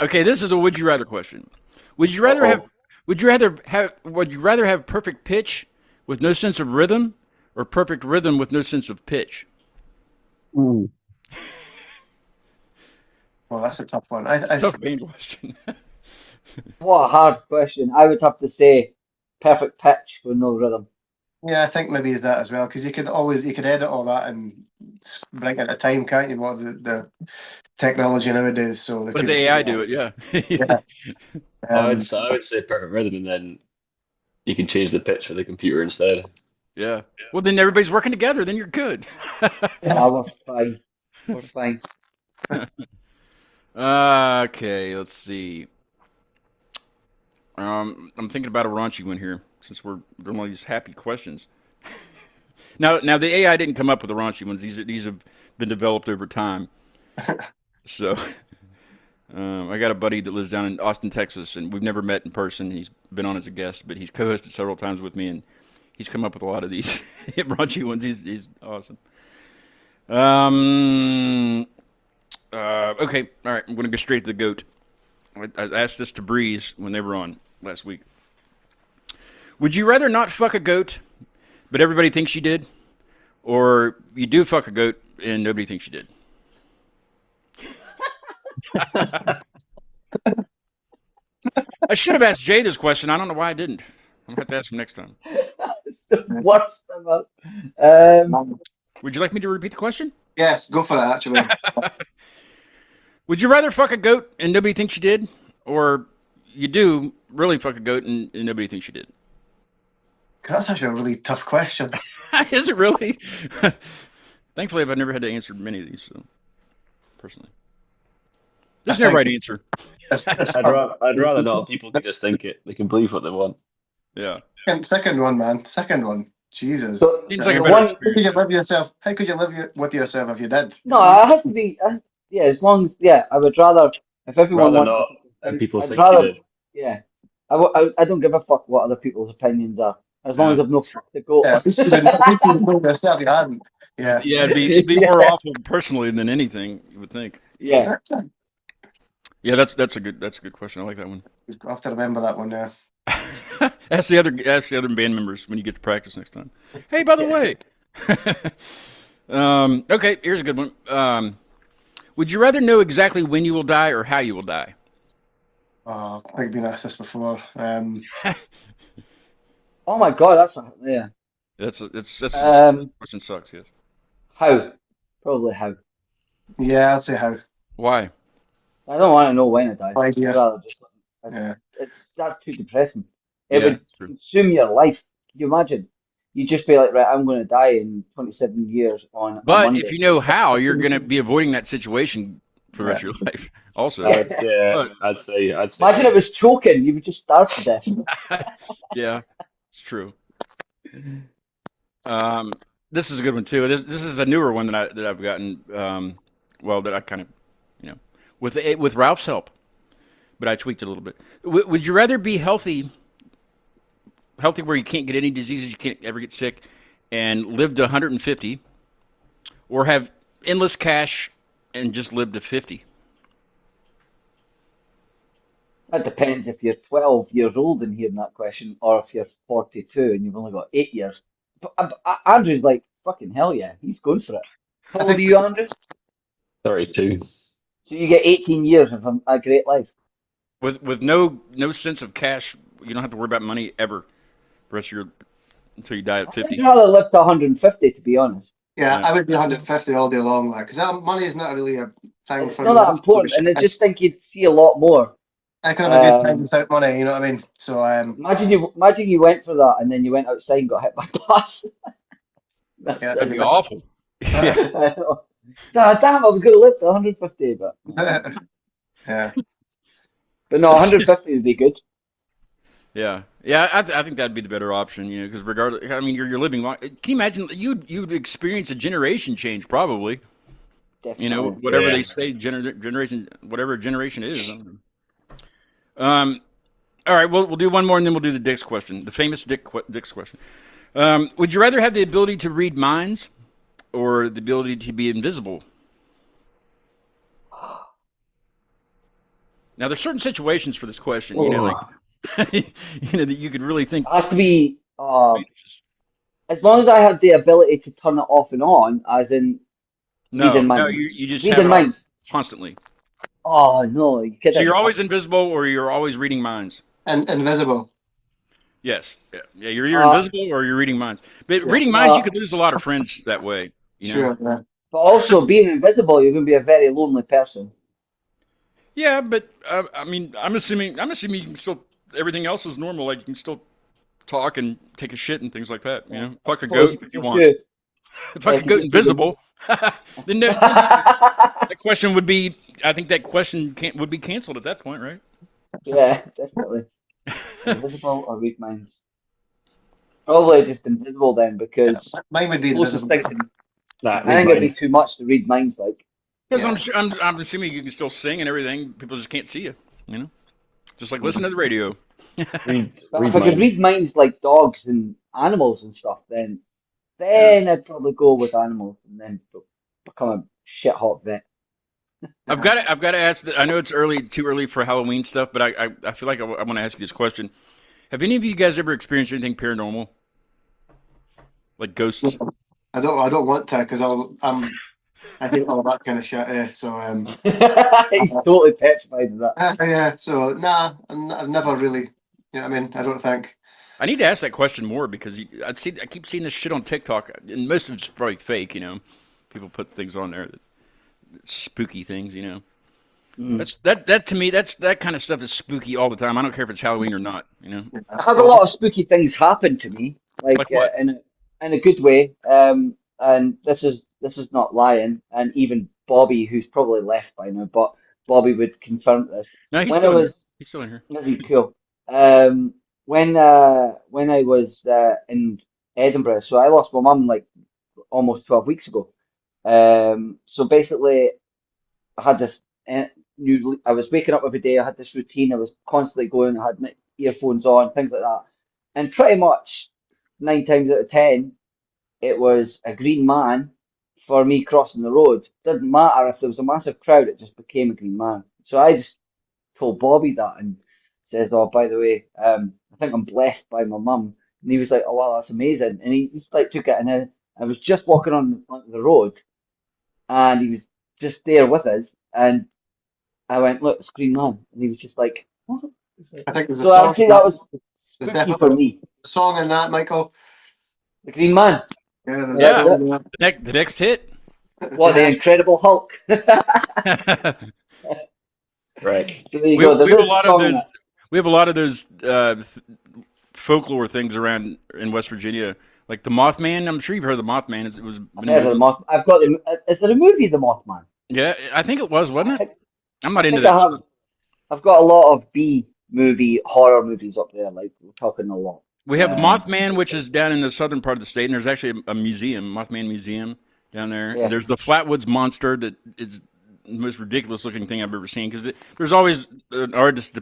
Okay, this is a would you rather question. Would you rather have perfect pitch with no sense of rhythm, or perfect rhythm with no sense of pitch? Well, that's a tough one. Tough main question. What a hard question. I would have to say perfect pitch with no rhythm. Yeah, I think maybe is that as well, because you could edit all that and bring it at a time, can't you? What the technology nowadays. So let the AI do it, yeah. I would say perfect rhythm, and then you can change the pitch for the computer instead. Yeah. Well, then everybody's working together. Then you're good. Yeah, we're fine. Okay, let's see. I'm thinking about a raunchy one here, since we're doing all these happy questions. Now the AI didn't come up with the raunchy ones. These have been developed over time. So, I got a buddy that lives down in Austin, Texas, and we've never met in person. He's been on as a guest, but he's co-hosted several times with me, and he's come up with a lot of these raunchy ones. He's awesome. Okay, all right. I'm going to go straight to the goat. I asked this to Breeze when they were on last week. Would you rather not fuck a goat, but everybody thinks you did, or you do fuck a goat and nobody thinks you did? I should have asked Jay this question. I don't know why I didn't. I'm going to have to ask him next time. It's the worst ever. Would you like me to repeat the question? Yes, go for it, actually. Would you rather fuck a goat and nobody thinks you did, or you do really fuck a goat and nobody thinks you did? That's actually a really tough question. Is it really? Thankfully, I've never had to answer many of these, so, personally. There's no right answer. I'd rather not. People can just think it. They can believe what they want. Yeah. Second one, man. Second one. Jesus. So, seems like a better How could you live yourself? How could you live with yourself if you did? No, it has to be. Yeah, as long as I would rather if everyone wants. Not, and people think rather, you did. Yeah, I don't give a fuck what other people's opinions are, as long as I've no fuck to go. Yeah, if you didn't yourself, you hadn't. Yeah. Yeah, it'd be more awful personally than anything, you would think. Yeah. Yeah, that's a good question. I like that one. I'll have to remember that one. Yeah. Ask the other band members when you get to practice next time. Hey, by the way. Okay, here's a good one. Would you rather know exactly when you will die or how you will die? Oh, I think I've been asked this before. Oh my god, That's question sucks. Yes. How? Probably how. Yeah, I'll say how. Why? I don't want to know when I die. No idea. I'd rather just, Yeah. that's too depressing. It would true. consume your life. Can you imagine? You just be like, right, I'm going to die in 27 years on a But Monday. if you know how, you're going to be avoiding that situation for the rest of your life. Also, I'd say. Imagine it was choking. You would just starve to death. Yeah, it's true. This is a good one too. This is a newer one that I've gotten. That I kind of, with Ralph's help, but I tweaked it a little bit. Would you rather be healthy where you can't get any diseases, you can't ever get sick, and live to 150, or have endless cash and just live to 50? That depends if you're 12 years old and hearing that question, or if you're 42 and you've only got 8 years. But, Andrew's like, fucking hell yeah, he's going for it. How old are you, Andrew? 32. So you get 18 years of a great life. With no sense of cash, you don't have to worry about money ever. The rest of until you die at 50. I'd rather live to 150, to be honest. Yeah, I would be 150 all day long, because money is not really a thing for me. It's not that important, and I just think you'd see a lot more. I can have a good time without money, you know what I mean? So imagine you went for that, and then you went outside and got hit by a bus. That'd be awful. Yeah. Damn, I was going to live to 150, but yeah. But no, 150 would be good. Yeah, I think that'd be the better option, because regardless, I mean, you're living long. Can you imagine you'd experience a generation change probably? Definitely. Whatever they say, generation, whatever generation is. All right, we'll do one more and then we'll do the Dick's question, the famous Dick's question. Would you rather have the ability to read minds or the ability to be invisible? Now, there's certain situations for this question, that you could really think. It has to be, as long as I have the ability to turn it off and on, as in reading minds. No, you just reading have it minds constantly. Oh no, you kidding? So you're always invisible, or you're always reading minds? And invisible. Yes, yeah. You're either invisible or you're reading minds. But reading minds, you could lose a lot of friends that way. Sure. Yeah. But also being invisible, you're going to be a very lonely person. Yeah, but I mean, I'm assuming you can still. Everything else is normal. Like you can still talk and take a shit and things like that. Fuck a goat if you want. If I could go invisible, then that question would be. I think that question would be canceled at that point, right? Yeah, definitely. Invisible or read minds? Probably just invisible then, because mine would be invisible. I think it'd be too much to read minds, like. Because I'm assuming you can still sing and everything. People just can't see you. Just like listen to the radio. If I could read minds like dogs and animals and stuff, then I'd probably go with animals and then become a shit hot vet. I've got to ask. I know it's too early for Halloween stuff, but I feel like I want to ask you this question. Have any of you guys ever experienced anything paranormal, like ghosts? I don't want to, because I hate all that kind of shit. So he's totally petrified of that. Yeah. So I've never really. I mean, I don't think. I need to ask that question more because I keep seeing this shit on TikTok, and most of it's probably fake. People put things on there that spooky things. That to me, that kind of stuff is spooky all the time. I don't care if it's Halloween or not. I have a lot of spooky things happen to me, like in a good way. And this is not lying. And even Bobby, who's probably left by now, but Bobby would confirm this. No, he's still in here. He's cool. When I was in Edinburgh, so I lost my mum like almost 12 weeks ago. So basically, I had this I was waking up every day. I had this routine. I was constantly going. I had my earphones on, things like that. And pretty much 9 times out of 10, it was a green man for me crossing the road. Didn't matter if there was a massive crowd, it just became a green man. So I just told Bobby that and says, "Oh, by the way, I think I'm blessed by my mum." And he was like, "Oh, wow, that's amazing." And he just like took it, and I was just walking on the road, and he was just there with us, and I went, "Look, it's Green Man," and he was just like, "What?" I think there's a so song. I'd say that was spooky for me. A song in that, Michael. The Green Man. Yeah. The next hit. What, the Incredible Hulk? Right. So there you go. We have a lot of those folklore things around in West Virginia, like the Mothman. I'm sure you've heard of the Mothman. It was. I've heard of the Moth. I've got the. Is there a movie, The Mothman? Yeah, I think it was, wasn't it? I'm not I into think I that have. stuff. I've got a lot of B movie horror movies up there. Like we're talking a lot. We have the Mothman, which is down in the southern part of the state, and there's actually a museum, Mothman Museum, down there. Yeah. There's the Flatwoods Monster that is the most ridiculous looking thing I've ever seen, because there's always an artist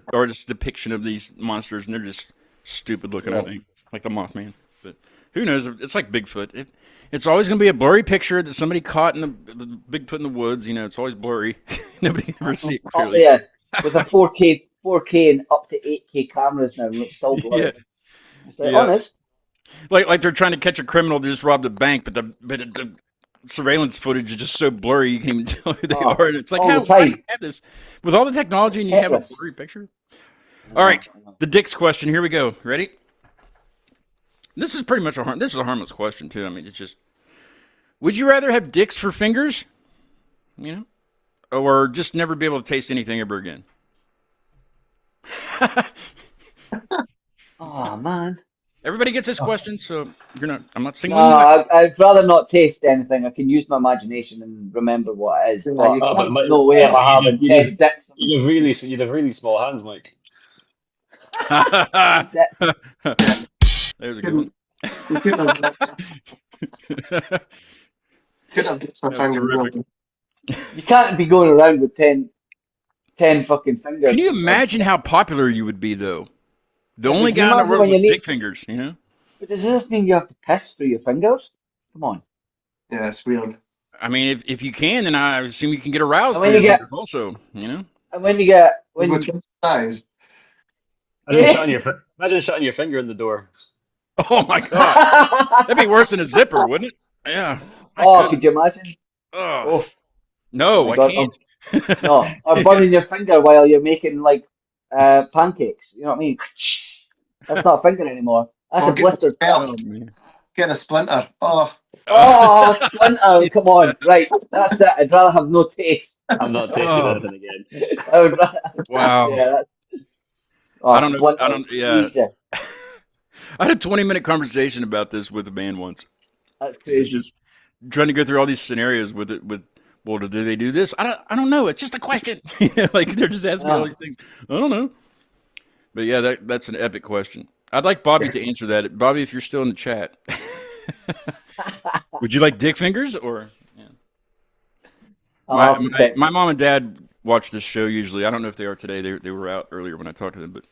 depiction of these monsters, and they're just stupid looking, I think, like the Mothman. But who knows? It's like Bigfoot. It's always going to be a blurry picture that somebody caught in the Bigfoot in the woods. You know, it's always blurry. Nobody can ever see it clearly. Yeah, with a 4K and up to 8K cameras now, and it's still blurry. Yeah. It's like, honest. Like they're trying to catch a criminal that just robbed a bank, but the surveillance footage is just so blurry you can't even tell who they are. And it's like, why do you have this with all the technology and you have a blurry picture? All right, the Dick's question. Here we go. Ready? This is pretty much a harmless question too. I mean, it's just, would you rather have dicks for fingers, you know, or just never be able to taste anything ever again? Oh man. Everybody gets this question, so I'm not singling. No, I'd rather not taste anything. I can use my imagination and remember what it is. But no way am I having 10 dicks. You'd have really small hands, Mike. There's a good one. You can't be going around with 10 fucking fingers. Can you imagine how popular you would be, though? The only guy in the world with dick fingers, you know? But does this mean you have to piss through your fingers? Come on. Yeah, it's weird. I mean, if you can, then I assume you can get aroused through your fingers also, you know? And when you get... size. Imagine shutting your finger in the door. Oh, my God. That'd be worse than a zipper, wouldn't it? Yeah. Could you imagine? Oh. No, I can't. No, or burning your finger while you're making, like, pancakes. You know what I mean? That's not a finger anymore. That's a blister. Getting a splinter. Oh, splinter. Come on. Right. That's it. I'd rather have no taste. I'm not tasting anything again. I would rather, wow. Yeah, I don't know. Yeah. I had a 20-minute conversation about this with a band once. That's crazy. Just trying to go through all these scenarios with it. Well, do they do this? I don't know. It's just a question. Like they're just asking me all these things. I don't know. But yeah, that's an epic question. I'd like Bobby to answer that. Bobby, if you're still in the chat, would you like dick fingers or? Yeah. My mom and dad watch this show usually. I don't know if they are today. They were out earlier when I talked to them. But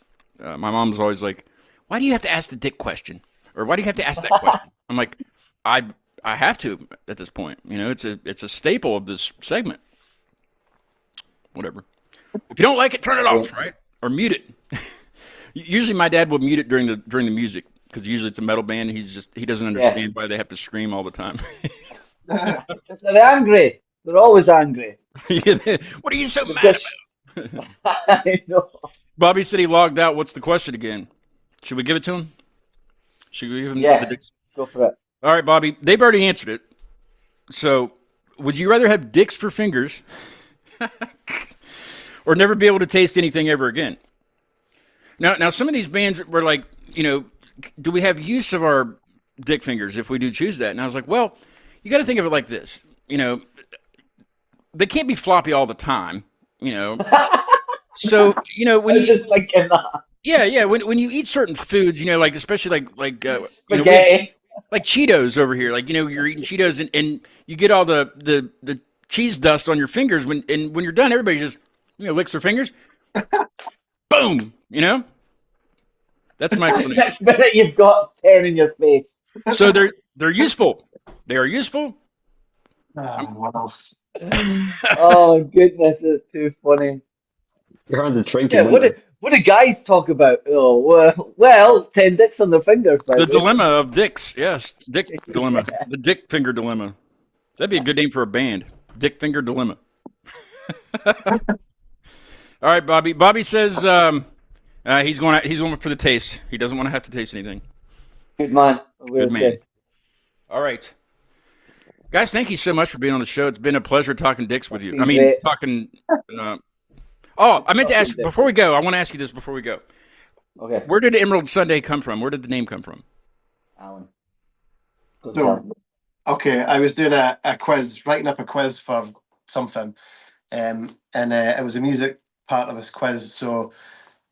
my mom's always like, "Why do you have to ask the dick question?" Or "Why do you have to ask that question?" I'm like, I have to at this point. You know, it's a staple of this segment. Whatever. If you don't like it, turn it off, right? Or mute it. Usually my dad will mute it during the music because usually it's a metal band. He doesn't understand why they have to scream all the time. They're angry. They're always angry. What are you so mad about? I know. Bobby said he logged out. What's the question again? Should we give it to him? Should we give him the dicks? Go for it. All right, Bobby. They've already answered it. So, would you rather have dicks for fingers or never be able to taste anything ever again? Now, some of these bands were like, you know, do we have use of our dick fingers if we do choose that? And I was like, well, you got to think of it like this. You know, they can't be floppy all the time, you know. So, you know, when just thinking that. Yeah. When you eat certain foods, you know, like especially like you know, like Cheetos over here, like, you know, you're eating Cheetos and you get all the cheese dust on your fingers when you're done, everybody just, you know, licks their fingers. Boom, you know. That's my explanation. Next minute you've got 10 in your face. So they're useful. They are useful. Oh goodness, it's too funny. You're on the trinket. Yeah, what do guys talk about? Oh well, 10 dicks on their fingers. The dilemma of dicks, yes, dick dilemma, the dick finger dilemma. That'd be a good name for a band. Dick finger dilemma. All right, Bobby. Bobby says he's going for the taste. He doesn't want to have to taste anything. Good man. Good man. All right. Guys, thank you so much for being on the show. It's been a pleasure talking dicks with you. I mean, talking. I meant to ask before we go. I want to ask you this before we go. Okay. Where did Emerald Sunday come from? Where did the name come from? Alan. So, okay, I was doing a quiz, writing up a quiz for something, and it was a music part of this quiz. So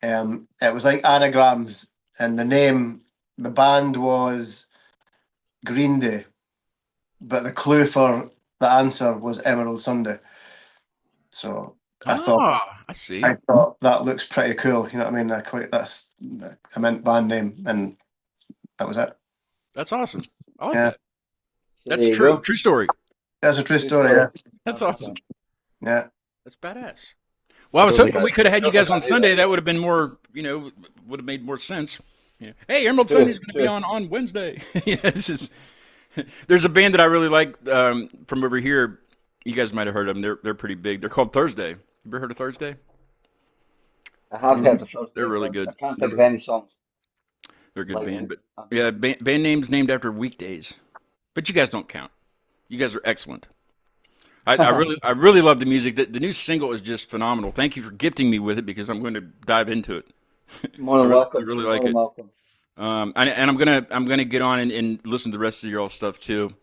it was like anagrams, and the band was Green Day, but the clue for the answer was Emerald Sunday. So I thought that looks pretty cool. You know what I mean? I meant band name, and that was it. That's awesome. I like that. There That's you true. go. True story. That's a true story. Yeah. That's awesome. Yeah. That's badass. Well, I was hoping we could have had you guys on Sunday. That would have been more, would have made more sense. Yeah. Hey, Emerald Sunday's going to be on Wednesday. There's a band that I really like from over here. You guys might have heard of them. They're pretty big. They're called Thursday. You ever heard of Thursday? I have heard of Thursday. They're really good. I can't think of any songs. They're a good band, but yeah, band names named after weekdays. But you guys don't count. You guys are excellent. I really love the music. The new single is just phenomenal. Thank you for gifting me with it because I'm going to dive into it. More than welcome. I really like it. Welcome. And I'm gonna get on and listen to the rest of your all stuff too.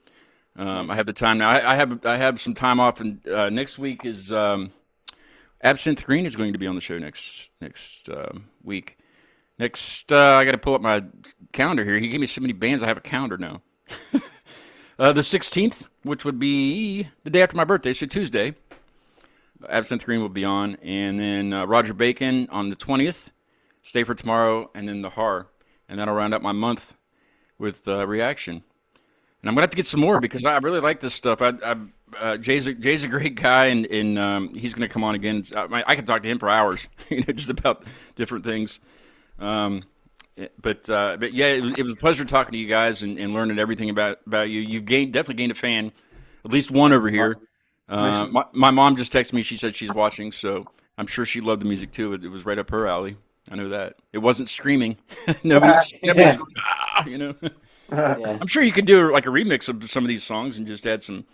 I have the time now. I have some time off, and next week is Absinthe Green is going to be on the show next week. I got to pull up my calendar here. He gave me so many bands. I have a calendar now. The 16th, which would be the day after my birthday, so Tuesday. Absinthe Green will be on, and then Roger Bacon on the 20th. Stay for Tomorrow, and then the Har, and that'll round up my month with Reaction. And I'm gonna have to get some more because I really like this stuff. Jay's a great guy, and he's gonna come on again. I can talk to him for hours, just about different things. But yeah, it was a pleasure talking to you guys and learning everything about you. You've definitely gained a fan, at least one over here. My mom just texted me. She said she's watching, so I'm sure she loved the music too. It was right up her alley. I know that. It wasn't screaming. Nobody was going, Yeah. I'm sure you could do like a remix of some of these songs and just add some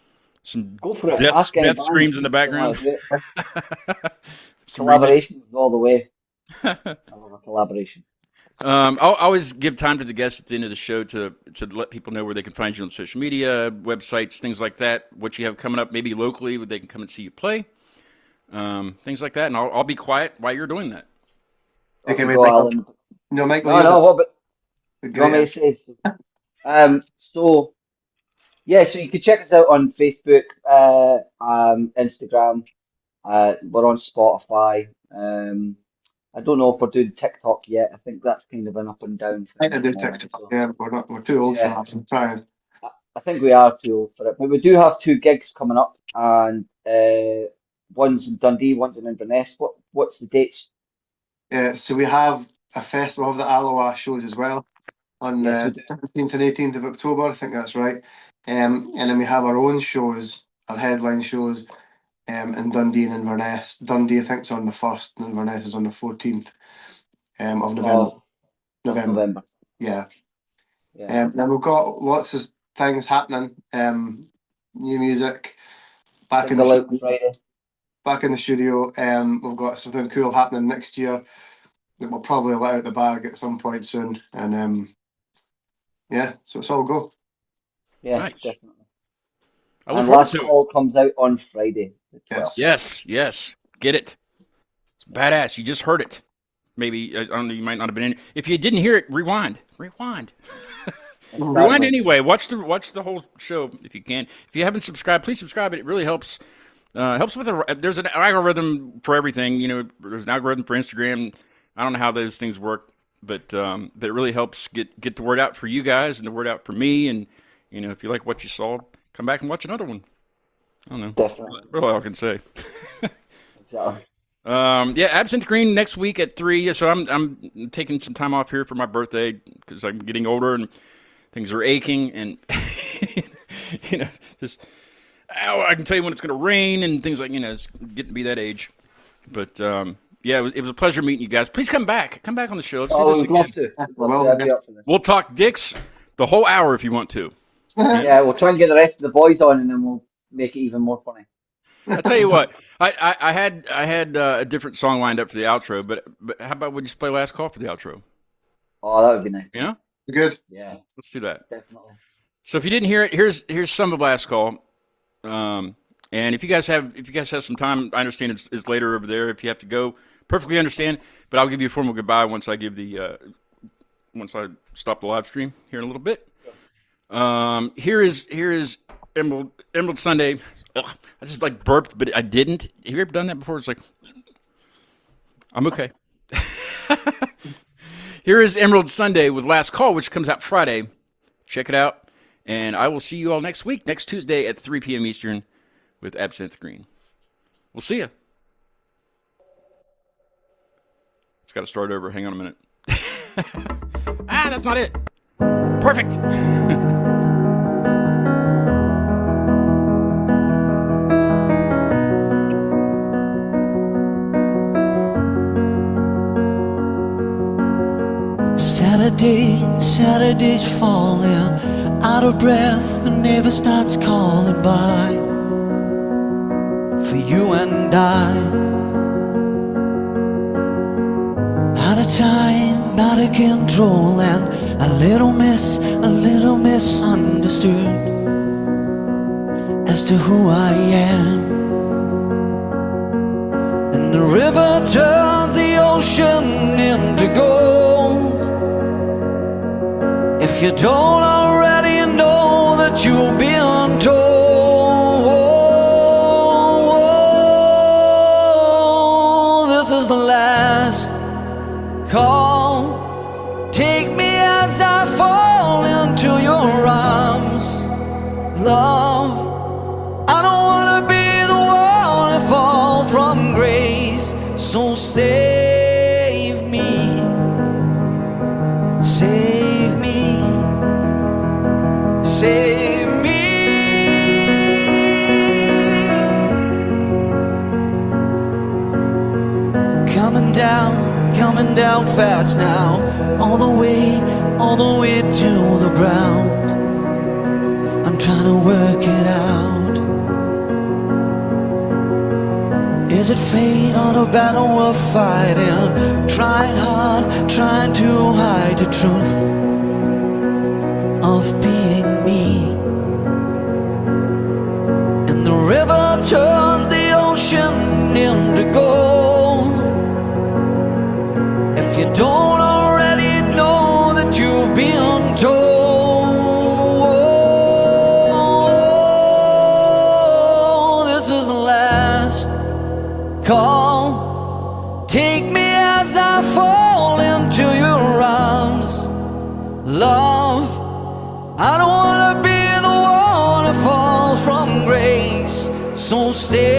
Go for it. death screams in the background. Collaborations all the way. I love a collaboration. I'll always give time to the guests at the end of the show to let people know where they can find you on social media, websites, things like that. What you have coming up, maybe locally, where they can come and see you play, things like that. And I'll be quiet while you're doing that. Okay, wait, Michael. No, Michael. What about you want me to say? So you can check us out on Facebook, Instagram. We're on Spotify. I don't know if we're doing TikTok yet. I think that's kind of an up and down thing. I do TikTok. So. Yeah, we're too old for that. I'm trying. I think we are too old for it, but we do have 2 gigs coming up, and one's in Dundee, one's in Inverness. What's the dates? So we have a festival of the Alloa shows as well on 17th and 18th of October. I think that's right. And then we have our own shows, our headline shows, in Dundee and Inverness. Dundee, I think, is on the 1st, and Inverness is on the 14th of November. November. Yeah. And we've got lots of things happening. New music. Back in the studio. We've got something cool happening next year that we'll probably let out the bag at some point soon. And so it's all go. Yeah, nice. Definitely. And Last Call comes out on Friday. Yes. Get it. It's badass. You just heard it. Maybe I don't know. You might not have been in. If you didn't hear it, rewind. Rewind anyway. Watch the whole show if you can. If you haven't subscribed, please subscribe. It really helps. Helps with there's an algorithm for everything. There's an algorithm for Instagram. I don't know how those things work, but it really helps get the word out for you guys and the word out for me. And if you like what you saw, come back and watch another one. I don't know. Definitely. That's all I can say. Exactly. Absinthe Green next week at 3. So I'm taking some time off here for my birthday because I'm getting older and things are aching and just I can tell you when it's going to rain and things like it's getting to be that age. But it was a pleasure meeting you guys. Please come back. Come back on the show. Let's do this again. We'll talk dicks the whole hour if you want to. Yeah, we'll try and get the rest of the boys on, and then we'll make it even more funny. I'll tell you what. I had a different song lined up for the outro, but how about we just play Last Call for the outro? Oh, that would be nice. Yeah? Good. Yeah, Let's do that. definitely. So if you didn't hear it, here's some of Last Call. And if you guys have some time, I understand it's later over there. If you have to go, perfectly understand. But I'll give you a formal goodbye once I stop the live stream here in a little bit. Here is Emerald Sunday. Ugh, I just like burped, but I didn't. Have you ever done that before? It's like I'm okay. Here is Emerald Sunday with Last Call, which comes out Friday. Check it out. And I will see you all next week, next Tuesday at 3 p.m. Eastern with Absinthe Green. We'll see you. It's got to start over. Hang on a minute. That's not it. Perfect. Saturday's falling, out of breath and never starts calling by for you and I. Out of time, out of control, and a little misunderstood as to who I am. And the river turns the ocean into gold. If you don't already know that you've been told, this is the last call. Take me as I fall into your arms, love. I don't want to be the one that falls from grace, so save me, save me, save me. Coming down fast now, all the way to the ground. I'm trying to work it out. Is it fate or the battle we're fighting? Trying hard, trying to hide the truth of being me. And the river turns the ocean into gold. If you don't already know that you've been told, this is the last call. Take me as I fall into your arms, love. I don't want to be the one that falls from grace, so say